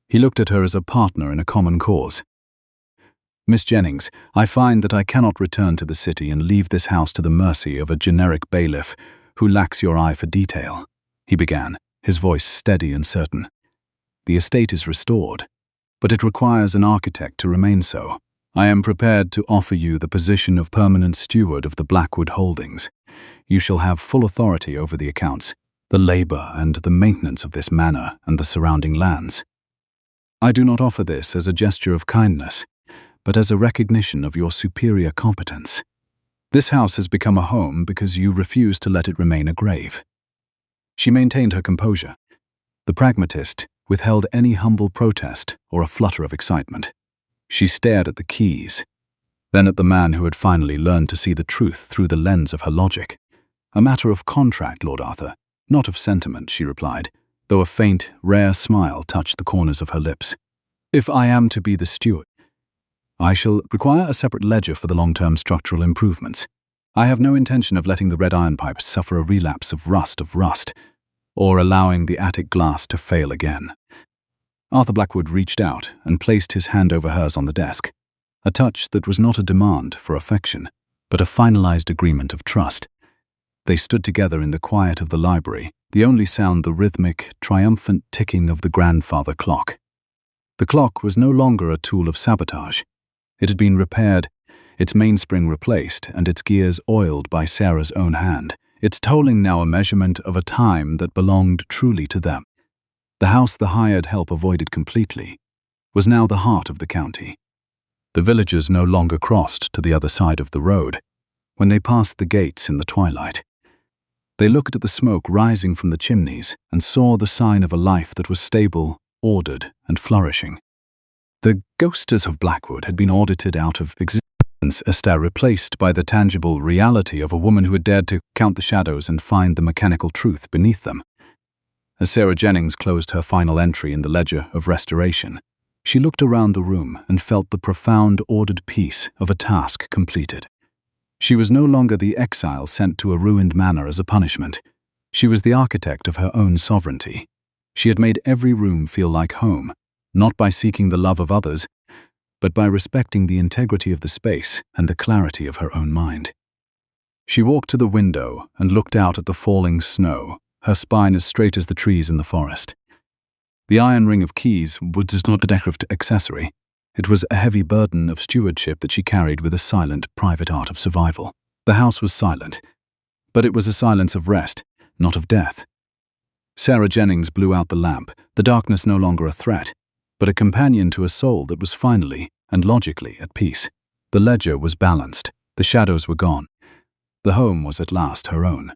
Speaker 1: He looked at her as a partner in a common cause. "Miss Jennings, I find that I cannot return to the city and leave this house to the mercy of a generic bailiff who lacks your eye for detail," he began, his voice steady and certain. "The estate is restored, but it requires an architect to remain so. I am prepared to offer you the position of permanent steward of the Blackwood holdings. You shall have full authority over the accounts, the labor and the maintenance of this manor and the surrounding lands. I do not offer this as a gesture of kindness, but as a recognition of your superior competence. This house has become a home because you refuse to let it remain a grave." She maintained her composure. The pragmatist withheld any humble protest or a flutter of excitement. She stared at the keys, then at the man who had finally learned to see the truth through the lens of her logic. "A matter of contract, Lord Arthur, not of sentiment," she replied, though a faint, rare smile touched the corners of her lips. "If I am to be the steward, I shall require a separate ledger for the long-term structural improvements. I have no intention of letting the red iron pipes suffer a relapse of rust, or allowing the attic glass to fail again." Arthur Blackwood reached out and placed his hand over hers on the desk, a touch that was not a demand for affection, but a finalized agreement of trust. They stood together in the quiet of the library, the only sound the rhythmic, triumphant ticking of the grandfather clock. The clock was no longer a tool of sabotage. It had been repaired, its mainspring replaced, and its gears oiled by Sarah's own hand, its tolling now a measurement of a time that belonged truly to them. The house the hired help avoided completely was now the heart of the county. The villagers no longer crossed to the other side of the road when they passed the gates in the twilight. They looked at the smoke rising from the chimneys and saw the sign of a life that was stable, ordered, and flourishing. The ghosters of Blackwood had been audited out of existence, replaced by the tangible reality of a woman who had dared to count the shadows and find the mechanical truth beneath them. As Sarah Jennings closed her final entry in the ledger of restoration, she looked around the room and felt the profound, ordered peace of a task completed. She was no longer the exile sent to a ruined manor as a punishment. She was the architect of her own sovereignty. She had made every room feel like home, not by seeking the love of others, but by respecting the integrity of the space and the clarity of her own mind. She walked to the window and looked out at the falling snow, her spine as straight as the trees in the forest. The iron ring of keys was not a decorative accessory. It was a heavy burden of stewardship that she carried with a silent, private art of survival. The house was silent, but it was a silence of rest, not of death. Sarah Jennings blew out the lamp, the darkness no longer a threat, but a companion to a soul that was finally and logically at peace. The ledger was balanced, the shadows were gone. The home was at last her own.